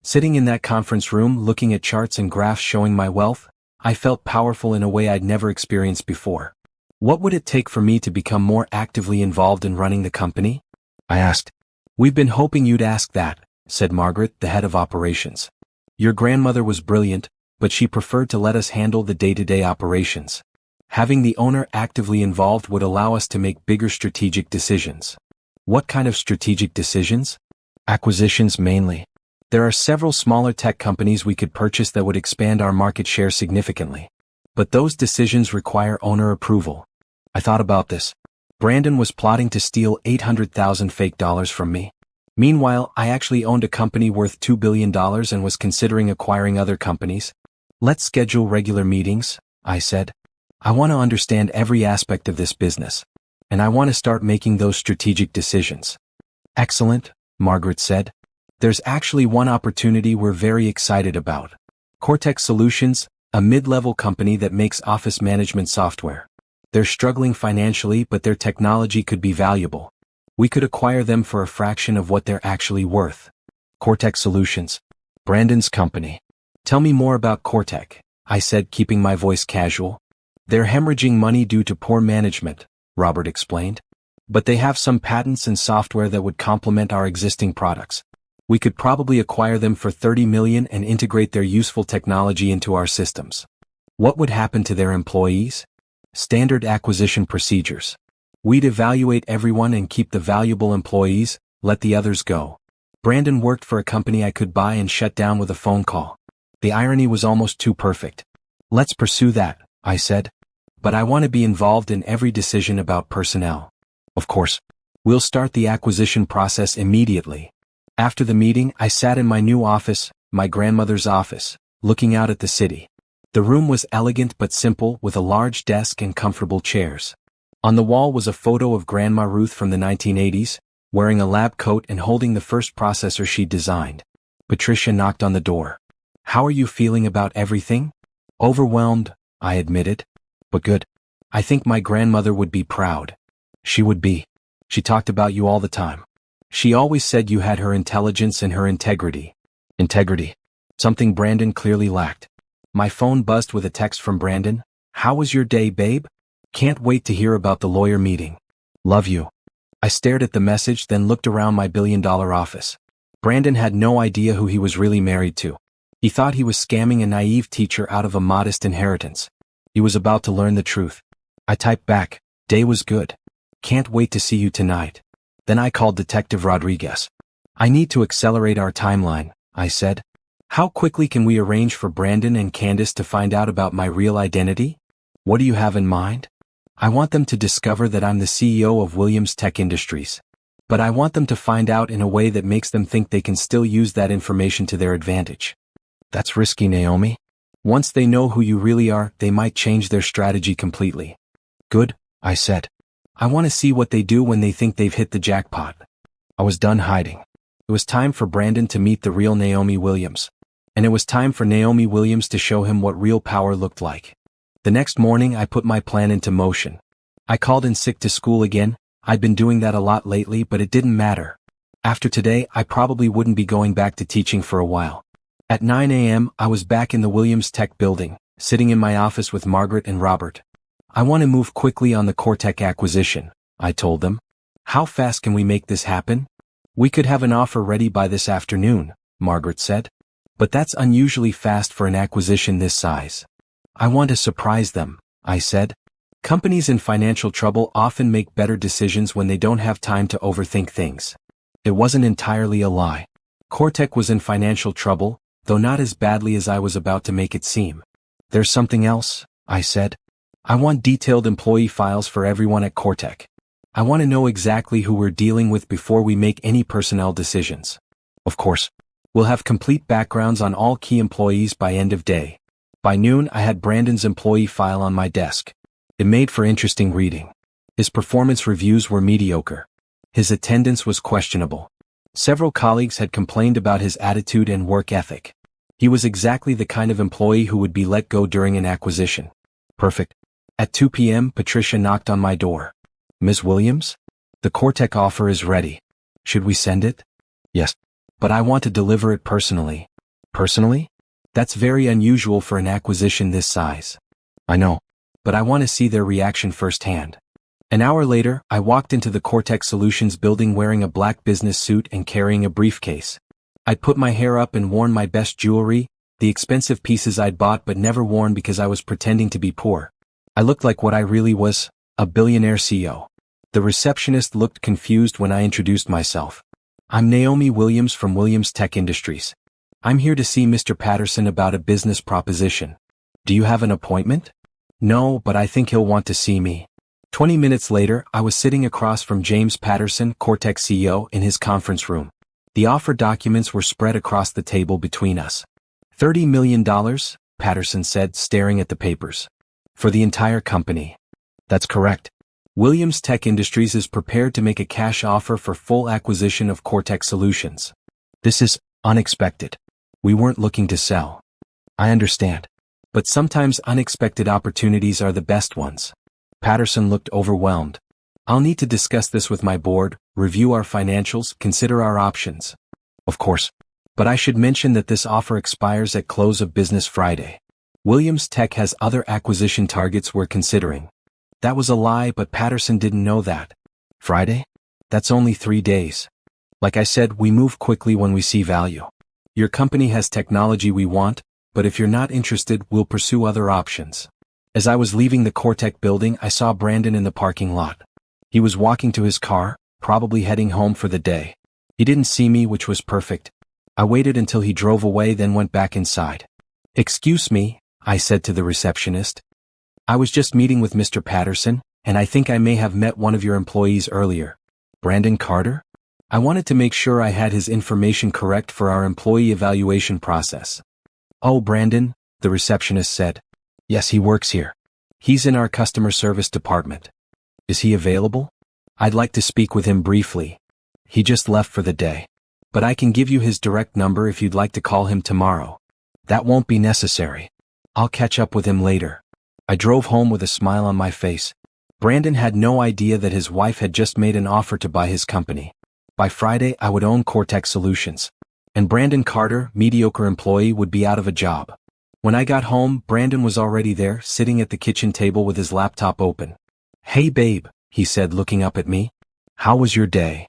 Sitting in that conference room looking at charts and graphs showing my wealth, I felt powerful in a way I'd never experienced before. What would it take for me to become more actively involved in running the company? I asked. "We've been hoping you'd ask that," said Margaret, the head of operations. "Your grandmother was brilliant, but she preferred to let us handle the day-to-day operations. Having the owner actively involved would allow us to make bigger strategic decisions." "What kind of strategic decisions?" "Acquisitions mainly. There are several smaller tech companies we could purchase that would expand our market share significantly. But those decisions require owner approval." I thought about this. Brandon was plotting to steal 800,000 fake dollars from me. Meanwhile, I actually owned a company worth $2 billion and was considering acquiring other companies. "Let's schedule regular meetings," I said. "I want to understand every aspect of this business. And I want to start making those strategic decisions." "Excellent," Margaret said. "There's actually one opportunity we're very excited about. Cortex Solutions, a mid-level company that makes office management software. They're struggling financially, but their technology could be valuable. We could acquire them for a fraction of what they're actually worth." Cortex Solutions. Brandon's company. "Tell me more about Cortex," I said, keeping my voice casual. "They're hemorrhaging money due to poor management," Robert explained. "But they have some patents and software that would complement our existing products. We could probably acquire them for $30 million and integrate their useful technology into our systems." "What would happen to their employees?" "Standard acquisition procedures. We'd evaluate everyone and keep the valuable employees, let the others go." Brandon worked for a company I could buy and shut down with a phone call. The irony was almost too perfect. "Let's pursue that," I said. "But I want to be involved in every decision about personnel." "Of course. We'll start the acquisition process immediately." After the meeting, I sat in my new office, my grandmother's office, looking out at the city. The room was elegant but simple, with a large desk and comfortable chairs. On the wall was a photo of Grandma Ruth from the 1980s, wearing a lab coat and holding the first processor she'd designed. Patricia knocked on the door. "How are you feeling about everything?" "Overwhelmed," I admitted. "But good. I think my grandmother would be proud." "She would be. She talked about you all the time. She always said you had her intelligence and her integrity." Integrity. Something Brandon clearly lacked. My phone buzzed with a text from Brandon. "How was your day, babe? Can't wait to hear about the lawyer meeting. Love you." I stared at the message, then looked around my billion-dollar office. Brandon had no idea who he was really married to. He thought he was scamming a naive teacher out of a modest inheritance. He was about to learn the truth. I typed back, "Day was good. Can't wait to see you tonight." Then I called Detective Rodriguez. "I need to accelerate our timeline," I said. "How quickly can we arrange for Brandon and Candace to find out about my real identity? What do you have in mind?" "I want them to discover that I'm the CEO of Williams Tech Industries. But I want them to find out in a way that makes them think they can still use that information to their advantage." "That's risky, Naomi. Once they know who you really are, they might change their strategy completely." "Good," I said. "I want to see what they do when they think they've hit the jackpot." I was done hiding. It was time for Brandon to meet the real Naomi Williams. And it was time for Naomi Williams to show him what real power looked like. The next morning, I put my plan into motion. I called in sick to school again. I'd been doing that a lot lately, but it didn't matter. After today, I probably wouldn't be going back to teaching for a while. At 9 a.m., I was back in the Williams Tech building, sitting in my office with Margaret and Robert. I want to move quickly on the Cortec acquisition, I told them. How fast can we make this happen? We could have an offer ready by this afternoon, Margaret said. But that's unusually fast for an acquisition this size. I want to surprise them, I said. Companies in financial trouble often make better decisions when they don't have time to overthink things. It wasn't entirely a lie. Cortec was in financial trouble, though not as badly as I was about to make it seem. There's something else, I said. I want detailed employee files for everyone at Cortec. I want to know exactly who we're dealing with before we make any personnel decisions. Of course, we'll have complete backgrounds on all key employees by end of day. By noon, I had Brandon's employee file on my desk. It made for interesting reading. His performance reviews were mediocre. His attendance was questionable. Several colleagues had complained about his attitude and work ethic. He was exactly the kind of employee who would be let go during an acquisition. Perfect. At 2 p.m., Patricia knocked on my door. Ms. Williams? The Cortec offer is ready. Should we send it? Yes. But I want to deliver it personally. Personally? That's very unusual for an acquisition this size. I know. But I want to see their reaction firsthand. An hour later, I walked into the Cortec Solutions building wearing a black business suit and carrying a briefcase. I'd put my hair up and worn my best jewelry, the expensive pieces I'd bought but never worn because I was pretending to be poor. I looked like what I really was, a billionaire CEO. The receptionist looked confused when I introduced myself. I'm Naomi Williams from Williams Tech Industries. I'm here to see Mr. Patterson about a business proposition. Do you have an appointment? No, but I think he'll want to see me. 20 minutes later, I was sitting across from James Patterson, Cortec CEO, in his conference room. The offer documents were spread across the table between us. $30 million, Patterson said, staring at the papers. For the entire company. That's correct. Williams Tech Industries is prepared to make a cash offer for full acquisition of Cortec Solutions. This is unexpected. We weren't looking to sell. I understand. But sometimes unexpected opportunities are the best ones. Patterson looked overwhelmed. I'll need to discuss this with my board, review our financials, consider our options. Of course. But I should mention that this offer expires at close of business Friday. Williams Tech has other acquisition targets we're considering. That was a lie, but Patterson didn't know that. Friday? That's only 3 days. Like I said, we move quickly when we see value. Your company has technology we want, but if you're not interested, we'll pursue other options. As I was leaving the Cortec building, I saw Brandon in the parking lot. He was walking to his car, probably heading home for the day. He didn't see me, which was perfect. I waited until he drove away, then went back inside. Excuse me, I said to the receptionist. I was just meeting with Mr. Patterson, and I think I may have met one of your employees earlier. Brandon Carter? I wanted to make sure I had his information correct for our employee evaluation process. Oh, Brandon, the receptionist said. Yes, he works here. He's in our customer service department. Is he available? I'd like to speak with him briefly. He just left for the day. But I can give you his direct number if you'd like to call him tomorrow. That won't be necessary. I'll catch up with him later. I drove home with a smile on my face. Brandon had no idea that his wife had just made an offer to buy his company. By Friday, I would own Cortec Solutions. And Brandon Carter, mediocre employee, would be out of a job. When I got home, Brandon was already there, sitting at the kitchen table with his laptop open. Hey babe, he said, looking up at me. How was your day?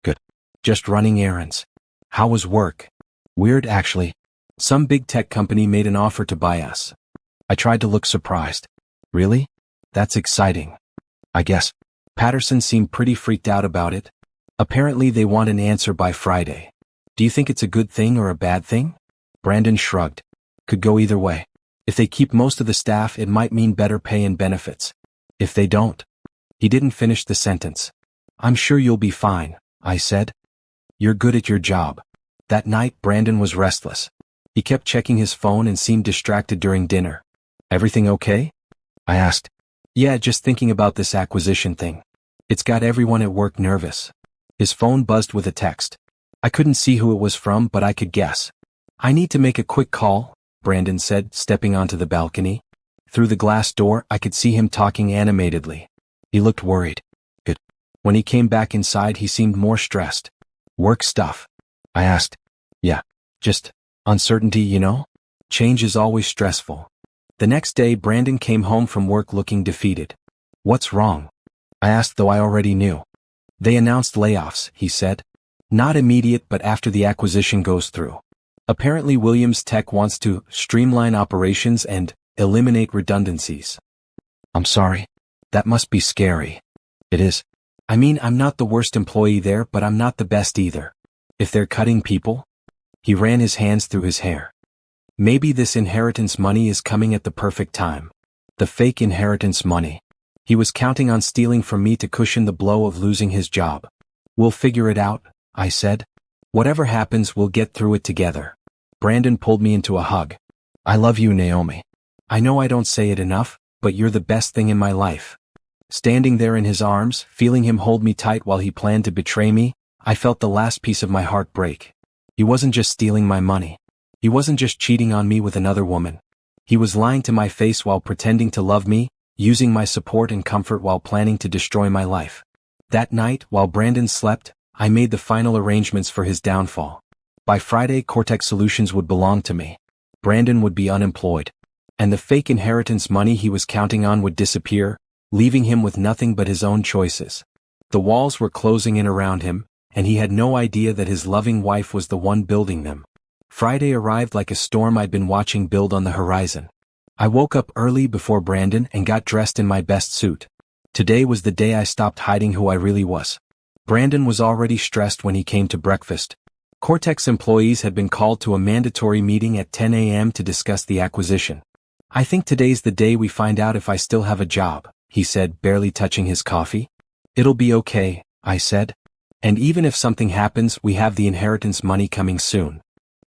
Good. Just running errands. How was work? Weird, actually. Some big tech company made an offer to buy us. I tried to look surprised. Really? That's exciting. I guess. Patterson seemed pretty freaked out about it. Apparently they want an answer by Friday. Do you think it's a good thing or a bad thing? Brandon shrugged. Could go either way. If they keep most of the staff, it might mean better pay and benefits. If they don't. He didn't finish the sentence. I'm sure you'll be fine, I said. You're good at your job. That night, Brandon was restless. He kept checking his phone and seemed distracted during dinner. Everything okay? I asked. Yeah, just thinking about this acquisition thing. It's got everyone at work nervous. His phone buzzed with a text. I couldn't see who it was from, but I could guess. I need to make a quick call, Brandon said, stepping onto the balcony. Through the glass door, I could see him talking animatedly. He looked worried. Good. When he came back inside, he seemed more stressed. Work stuff? I asked. Yeah. Just uncertainty, you know? Change is always stressful. The next day, Brandon came home from work looking defeated. "What's wrong?" I asked, though I already knew. "They announced layoffs," he said. "Not immediate, but after the acquisition goes through. Apparently Williams Tech wants to streamline operations and eliminate redundancies." "I'm sorry. That must be scary." "It is. I mean, I'm not the worst employee there, but I'm not the best either. If they're cutting people..." He ran his hands through his hair. "Maybe this inheritance money is coming at the perfect time. The fake inheritance money. He was counting on stealing from me to cushion the blow of losing his job." "We'll figure it out," I said. "Whatever happens, we'll get through it together." Brandon pulled me into a hug. "I love you, Naomi. I know I don't say it enough, but you're the best thing in my life." Standing there in his arms, feeling him hold me tight while he planned to betray me, I felt the last piece of my heart break. He wasn't just stealing my money. He wasn't just cheating on me with another woman. He was lying to my face while pretending to love me, using my support and comfort while planning to destroy my life. That night, while Brandon slept, I made the final arrangements for his downfall. By Friday, Cortex Solutions would belong to me. Brandon would be unemployed. And the fake inheritance money he was counting on would disappear, leaving him with nothing but his own choices. The walls were closing in around him, and he had no idea that his loving wife was the one building them. Friday arrived like a storm I'd been watching build on the horizon. I woke up early before Brandon and got dressed in my best suit. Today was the day I stopped hiding who I really was. Brandon was already stressed when he came to breakfast. Cortex employees had been called to a mandatory meeting at 10 a.m. to discuss the acquisition. "I think today's the day we find out if I still have a job," he said, barely touching his coffee. "It'll be okay," I said. "And even if something happens, we have the inheritance money coming soon."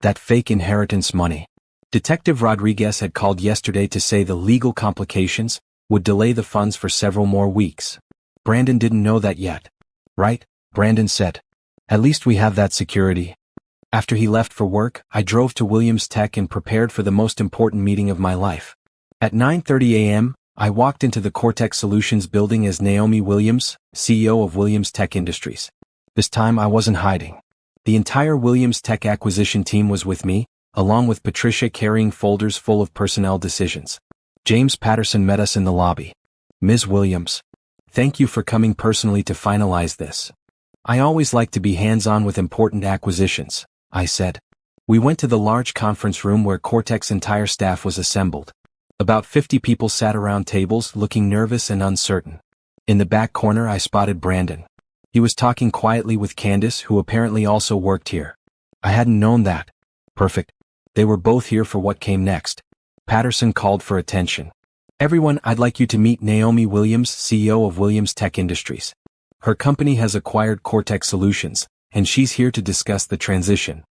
That fake inheritance money. Detective Rodriguez had called yesterday to say the legal complications would delay the funds for several more weeks. Brandon didn't know that yet. "Right," Brandon said. "At least we have that security." After he left for work, I drove to Williams Tech and prepared for the most important meeting of my life. At 9:30 a.m., I walked into the Cortex Solutions building as Naomi Williams, CEO of Williams Tech Industries. This time I wasn't hiding. The entire Williams Tech acquisition team was with me, along with Patricia carrying folders full of personnel decisions. James Patterson met us in the lobby. "Ms. Williams, thank you for coming personally to finalize this. I always like to be hands-on with important acquisitions," I said. We went to the large conference room where Cortex's entire staff was assembled. About 50 people sat around tables looking nervous and uncertain. In the back corner I spotted Brandon. He was talking quietly with Candace, who apparently also worked here. I hadn't known that. Perfect. They were both here for what came next. Patterson called for attention. "Everyone, I'd like you to meet Naomi Williams, CEO of Williams Tech Industries. Her company has acquired Cortex Solutions, and she's here to discuss the transition."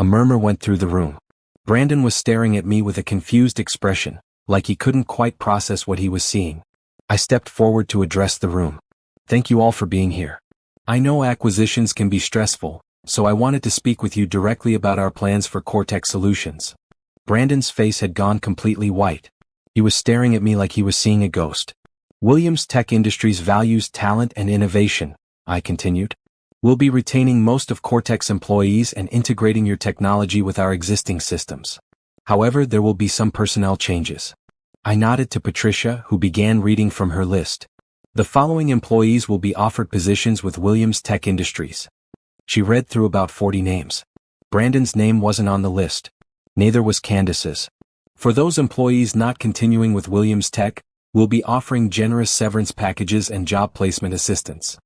A murmur went through the room. Brandon was staring at me with a confused expression, like he couldn't quite process what he was seeing. I stepped forward to address the room. "Thank you all for being here. I know acquisitions can be stressful, so I wanted to speak with you directly about our plans for Cortex Solutions." Brandon's face had gone completely white. He was staring at me like he was seeing a ghost. "Williams Tech Industries values talent and innovation," I continued. "We'll be retaining most of Cortex employees and integrating your technology with our existing systems. However, there will be some personnel changes." I nodded to Patricia, who began reading from her list. "The following employees will be offered positions with Williams Tech Industries." She read through about 40 names. Brandon's name wasn't on the list. Neither was Candace's. "For those employees not continuing with Williams Tech, we'll be offering generous severance packages and job placement assistance."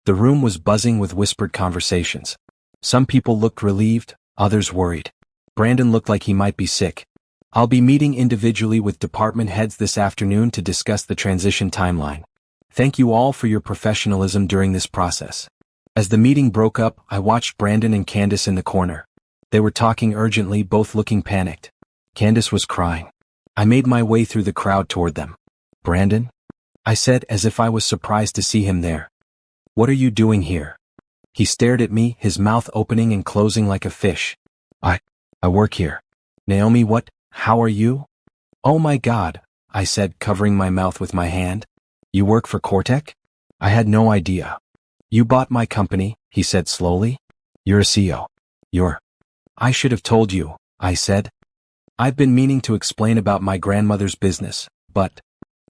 The room was buzzing with whispered conversations. Some people looked relieved, others worried. Brandon looked like he might be sick. "I'll be meeting individually with department heads this afternoon to discuss the transition timeline. Thank you all for your professionalism during this process." As the meeting broke up, I watched Brandon and Candace in the corner. They were talking urgently, both looking panicked. Candace was crying. I made my way through the crowd toward them. "Brandon?" I said, as if I was surprised to see him there. "What are you doing here?" He stared at me, his mouth opening and closing like a fish. I work here." "Naomi, what? How are you?" "Oh my God," I said, covering my mouth with my hand. "You work for Cortex? I had no idea." "You bought my company," he said slowly. "You're a CEO. I should have told you," I said. I've been meaning to explain about my grandmother's business, but...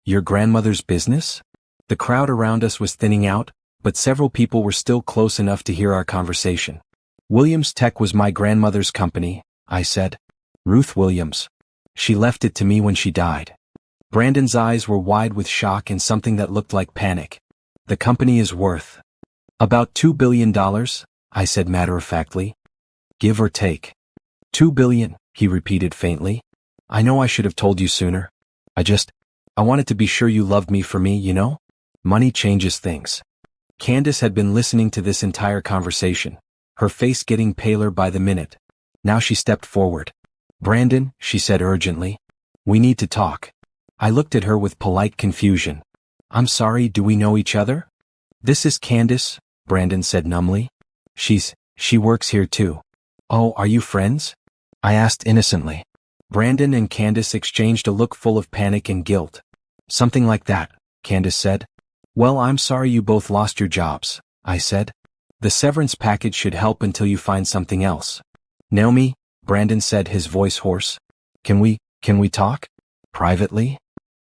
Your grandmother's business? The crowd around us was thinning out, but several people were still close enough to hear our conversation. Williams Tech was my grandmother's company, I said. Ruth Williams. She left it to me when she died. Brandon's eyes were wide with shock and something that looked like panic. The company is worth about $2 billion, I said matter-of-factly. Give or take. $2 billion, he repeated faintly. I know I should have told you sooner. I wanted to be sure you loved me for me, you know? Money changes things. Candace had been listening to this entire conversation, her face getting paler by the minute. Now she stepped forward. Brandon, she said urgently. We need to talk. I looked at her with polite confusion. I'm sorry, do we know each other? This is Candace, Brandon said numbly. She works here too. Oh, are you friends? I asked innocently. Brandon and Candace exchanged a look full of panic and guilt. Something like that, Candace said. Well, I'm sorry you both lost your jobs, I said. The severance package should help until you find something else. Naomi, Brandon said, his voice hoarse. Can we talk? Privately?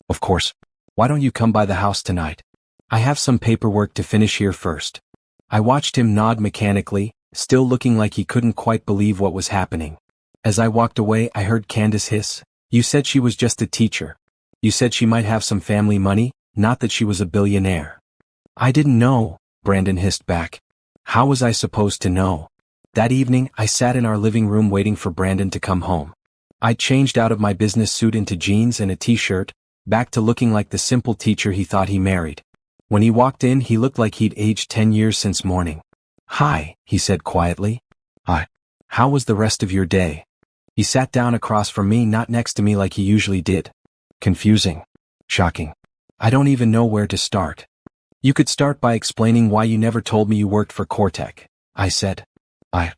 Of course. Why don't you come by the house tonight? I have some paperwork to finish here first. I watched him nod mechanically, still looking like he couldn't quite believe what was happening. As I walked away, I heard Candace hiss. You said she was just a teacher. You said she might have some family money, not that she was a billionaire. I didn't know, Brandon hissed back. How was I supposed to know? That evening, I sat in our living room waiting for Brandon to come home. I changed out of my business suit into jeans and a t-shirt, back to looking like the simple teacher he thought he married. When he walked in, he looked like he'd aged 10 years since morning. Hi, he said quietly. Hi. How was the rest of your day? He sat down across from me, not next to me like he usually did. Confusing. Shocking. I don't even know where to start. You could start by explaining why you never told me you worked for Cortec, I said.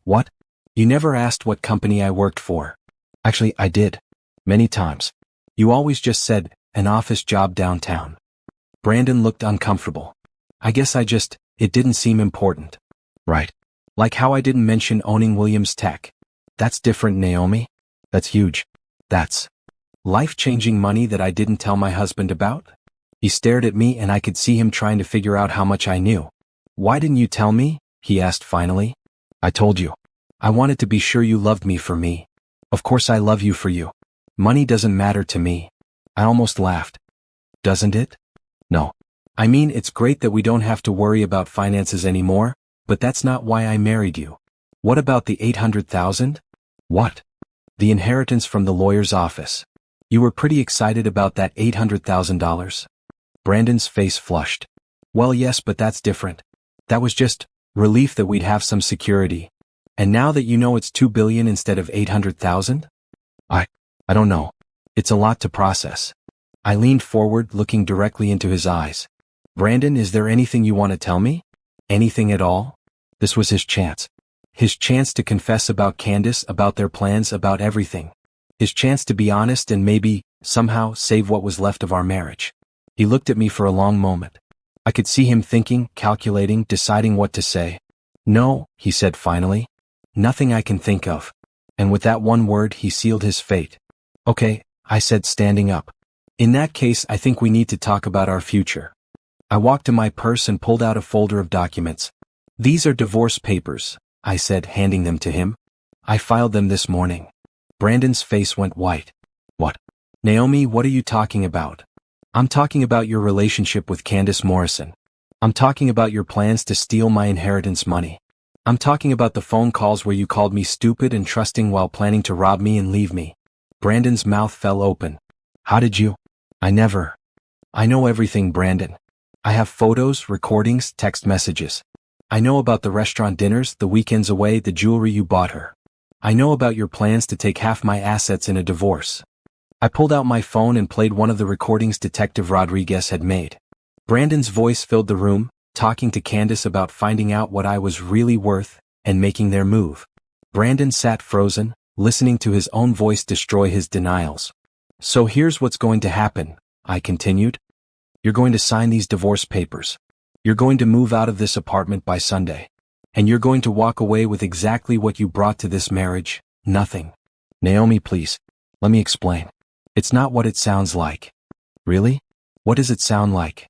What? You never asked what company I worked for. Actually, I did. Many times. You always just said, an office job downtown. Brandon looked uncomfortable. I guess it didn't seem important. Right. Like how I didn't mention owning Williams Tech. That's different, Naomi. That's huge. That's life-changing money that I didn't tell my husband about? He stared at me and I could see him trying to figure out how much I knew. Why didn't you tell me? He asked finally. I told you. I wanted to be sure you loved me for me. Of course I love you for you. Money doesn't matter to me. I almost laughed. Doesn't it? No. I mean, it's great that we don't have to worry about finances anymore, but that's not why I married you. What about the $800,000? What? The inheritance from the lawyer's office. You were pretty excited about that $800,000? Brandon's face flushed. Well, yes, but that's different. That was just relief that we'd have some security. And now that you know it's $2 billion instead of $800,000? I don't know. It's a lot to process. I leaned forward, looking directly into his eyes. Brandon, is there anything you want to tell me? Anything at all? This was his chance. His chance to confess about Candace, about their plans, about everything. His chance to be honest and maybe, somehow, save what was left of our marriage. He looked at me for a long moment. I could see him thinking, calculating, deciding what to say. No, he said finally. Nothing I can think of. And with that one word, he sealed his fate. Okay, I said, standing up. In that case, I think we need to talk about our future. I walked to my purse and pulled out a folder of documents. These are divorce papers, I said, handing them to him. I filed them this morning. Brandon's face went white. What? Naomi, what are you talking about? I'm talking about your relationship with Candace Morrison. I'm talking about your plans to steal my inheritance money. I'm talking about the phone calls where you called me stupid and trusting while planning to rob me and leave me. Brandon's mouth fell open. How did you? I know everything, Brandon. I have photos, recordings, text messages. I know about the restaurant dinners, the weekends away, the jewelry you bought her. I know about your plans to take half my assets in a divorce. I pulled out my phone and played one of the recordings Detective Rodriguez had made. Brandon's voice filled the room, talking to Candace about finding out what I was really worth and making their move. Brandon sat frozen, listening to his own voice destroy his denials. So here's what's going to happen, I continued. You're going to sign these divorce papers. You're going to move out of this apartment by Sunday. And you're going to walk away with exactly what you brought to this marriage, nothing. Naomi, please. Let me explain. It's not what it sounds like. Really? What does it sound like?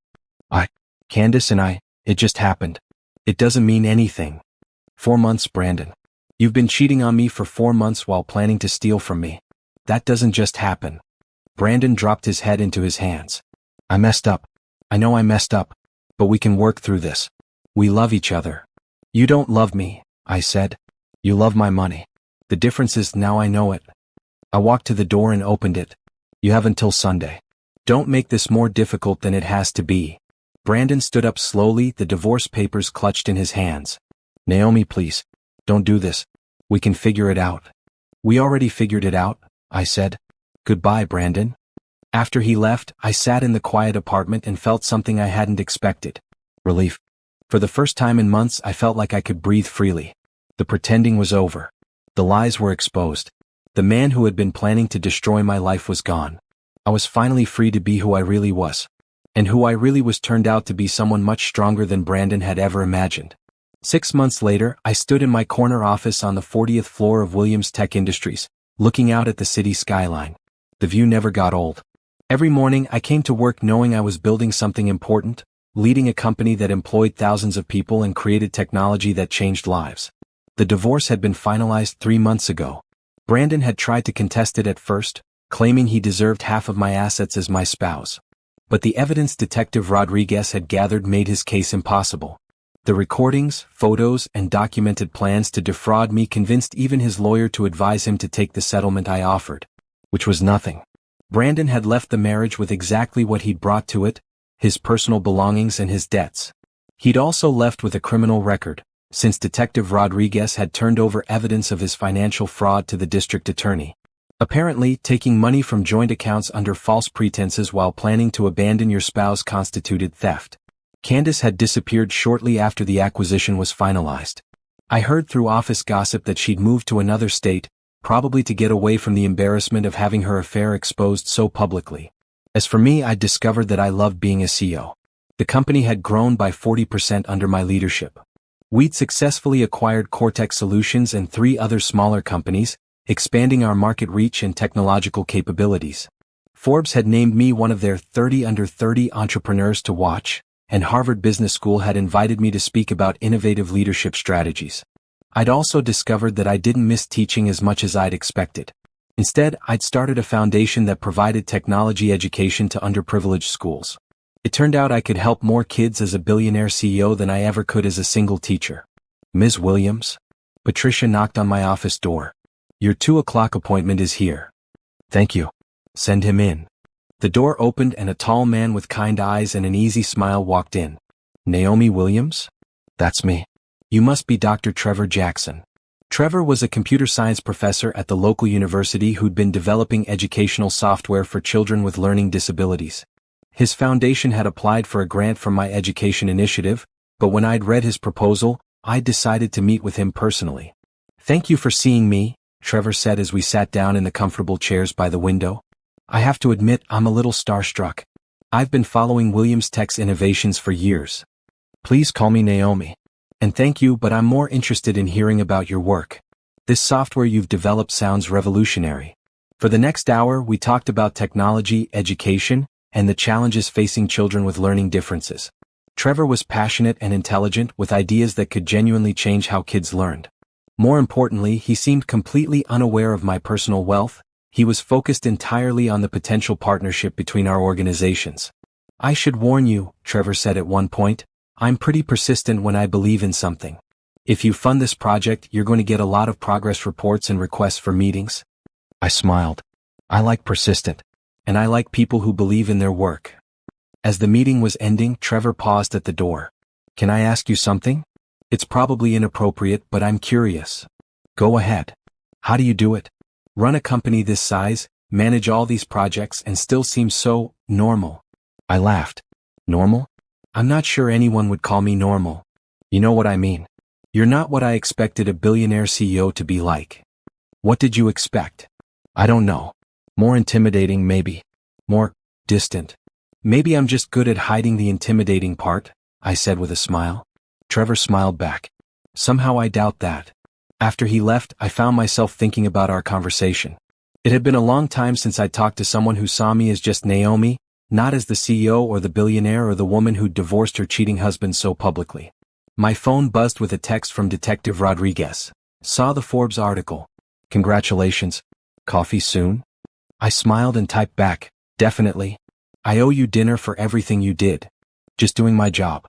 Candace and I, it just happened. It doesn't mean anything. 4 months, Brandon. You've been cheating on me for 4 months while planning to steal from me. That doesn't just happen. Brandon dropped his head into his hands. I messed up. I know I messed up. But we can work through this. We love each other. You don't love me, I said. You love my money. The difference is now I know it. I walked to the door and opened it. You have until Sunday. Don't make this more difficult than it has to be. Brandon stood up slowly, the divorce papers clutched in his hands. Naomi, please. Don't do this. We can figure it out. We already figured it out, I said. Goodbye, Brandon. After he left, I sat in the quiet apartment and felt something I hadn't expected. Relief. For the first time in months, I felt like I could breathe freely. The pretending was over. The lies were exposed. The man who had been planning to destroy my life was gone. I was finally free to be who I really was. And who I really was turned out to be someone much stronger than Brandon had ever imagined. 6 months later, I stood in my corner office on the 40th floor of Williams Tech Industries, looking out at the city skyline. The view never got old. Every morning, I came to work knowing I was building something important, leading a company that employed thousands of people and created technology that changed lives. The divorce had been finalized 3 months ago. Brandon had tried to contest it at first, claiming he deserved half of my assets as my spouse. But the evidence Detective Rodriguez had gathered made his case impossible. The recordings, photos, and documented plans to defraud me convinced even his lawyer to advise him to take the settlement I offered, which was nothing. Brandon had left the marriage with exactly what he'd brought to it, his personal belongings and his debts. He'd also left with a criminal record, since Detective Rodriguez had turned over evidence of his financial fraud to the district attorney. Apparently, taking money from joint accounts under false pretenses while planning to abandon your spouse constituted theft. Candace had disappeared shortly after the acquisition was finalized. I heard through office gossip that she'd moved to another state, probably to get away from the embarrassment of having her affair exposed so publicly. As for me, I'd discovered that I loved being a CEO. The company had grown by 40% under my leadership. We'd successfully acquired Cortex Solutions and 3 other smaller companies, expanding our market reach and technological capabilities. Forbes had named me one of their 30 under 30 entrepreneurs to watch, and Harvard Business School had invited me to speak about innovative leadership strategies. I'd also discovered that I didn't miss teaching as much as I'd expected. Instead, I'd started a foundation that provided technology education to underprivileged schools. It turned out I could help more kids as a billionaire CEO than I ever could as a single teacher. Ms. Williams? Patricia knocked on my office door. Your 2 o'clock appointment is here. Thank you. Send him in. The door opened and a tall man with kind eyes and an easy smile walked in. Naomi Williams? That's me. You must be Dr. Trevor Jackson. Trevor was a computer science professor at the local university who'd been developing educational software for children with learning disabilities. His foundation had applied for a grant from my education initiative, but when I'd read his proposal, I decided to meet with him personally. Thank you for seeing me, Trevor said as we sat down in the comfortable chairs by the window. I have to admit I'm a little starstruck. I've been following Williams Tech's innovations for years. Please call me Naomi. And thank you, but I'm more interested in hearing about your work. This software you've developed sounds revolutionary. For the next hour, we talked about technology, education, and the challenges facing children with learning differences. Trevor was passionate and intelligent with ideas that could genuinely change how kids learned. More importantly, he seemed completely unaware of my personal wealth. He was focused entirely on the potential partnership between our organizations. I should warn you, Trevor said at one point, I'm pretty persistent when I believe in something. If you fund this project, you're going to get a lot of progress reports and requests for meetings. I smiled. I like persistent. And I like people who believe in their work. As the meeting was ending, Trevor paused at the door. Can I ask you something? It's probably inappropriate, but I'm curious. Go ahead. How do you do it? Run a company this size, manage all these projects, and still seem so normal. I laughed. Normal? I'm not sure anyone would call me normal. You know what I mean. You're not what I expected a billionaire CEO to be like. What did you expect? I don't know. More intimidating, maybe. More distant. Maybe I'm just good at hiding the intimidating part, I said with a smile. Trevor smiled back. Somehow I doubt that. After he left, I found myself thinking about our conversation. It had been a long time since I'd talked to someone who saw me as just Naomi, not as the CEO or the billionaire or the woman who'd divorced her cheating husband so publicly. My phone buzzed with a text from Detective Rodriguez. Saw the Forbes article. Congratulations. Coffee soon? I smiled and typed back, definitely. I owe you dinner for everything you did. Just doing my job.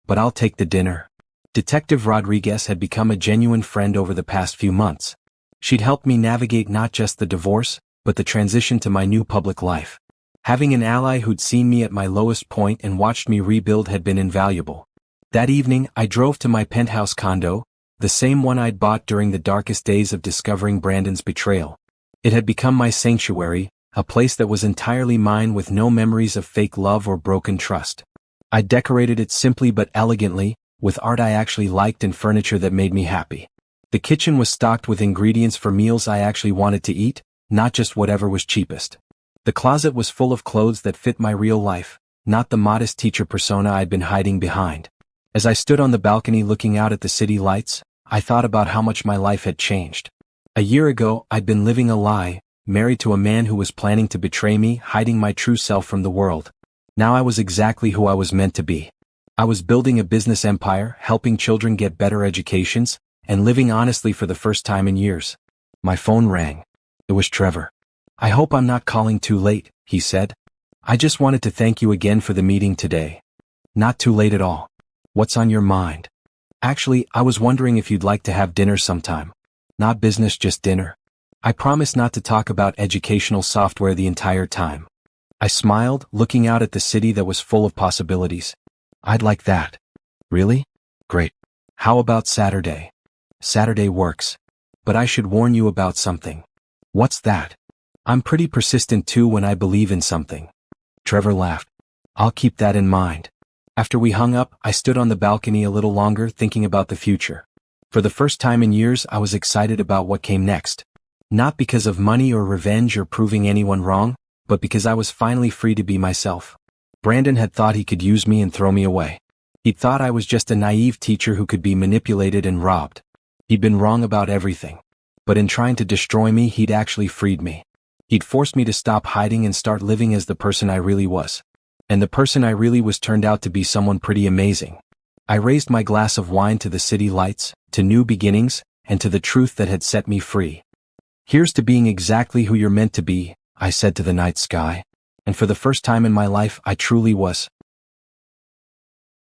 But I'll take the dinner. Detective Rodriguez had become a genuine friend over the past few months. She'd helped me navigate not just the divorce, but the transition to my new public life. Having an ally who'd seen me at my lowest point and watched me rebuild had been invaluable. That evening, I drove to my penthouse condo, the same one I'd bought during the darkest days of discovering Brandon's betrayal. It had become my sanctuary, a place that was entirely mine with no memories of fake love or broken trust. I decorated it simply but elegantly, with art I actually liked and furniture that made me happy. The kitchen was stocked with ingredients for meals I actually wanted to eat, not just whatever was cheapest. The closet was full of clothes that fit my real life, not the modest teacher persona I'd been hiding behind. As I stood on the balcony looking out at the city lights, I thought about how much my life had changed. A year ago, I'd been living a lie, married to a man who was planning to betray me, hiding my true self from the world. Now I was exactly who I was meant to be. I was building a business empire, helping children get better educations, and living honestly for the first time in years. My phone rang. It was Trevor. I hope I'm not calling too late, he said. I just wanted to thank you again for the meeting today. Not too late at all. What's on your mind? Actually, I was wondering if you'd like to have dinner sometime. Not business, just dinner. I promise not to talk about educational software the entire time. I smiled, looking out at the city that was full of possibilities. I'd like that. Really? Great. How about Saturday? Saturday works. But I should warn you about something. What's that? I'm pretty persistent too when I believe in something. Trevor laughed. I'll keep that in mind. After we hung up, I stood on the balcony a little longer thinking about the future. For the first time in years, I was excited about what came next. Not because of money or revenge or proving anyone wrong, but because I was finally free to be myself. Brandon had thought he could use me and throw me away. He'd thought I was just a naive teacher who could be manipulated and robbed. He'd been wrong about everything. But in trying to destroy me, he'd actually freed me. He'd forced me to stop hiding and start living as the person I really was. And the person I really was turned out to be someone pretty amazing. I raised my glass of wine to the city lights, to new beginnings, and to the truth that had set me free. Here's to being exactly who you're meant to be, I said to the night sky. And for the first time in my life, I truly was.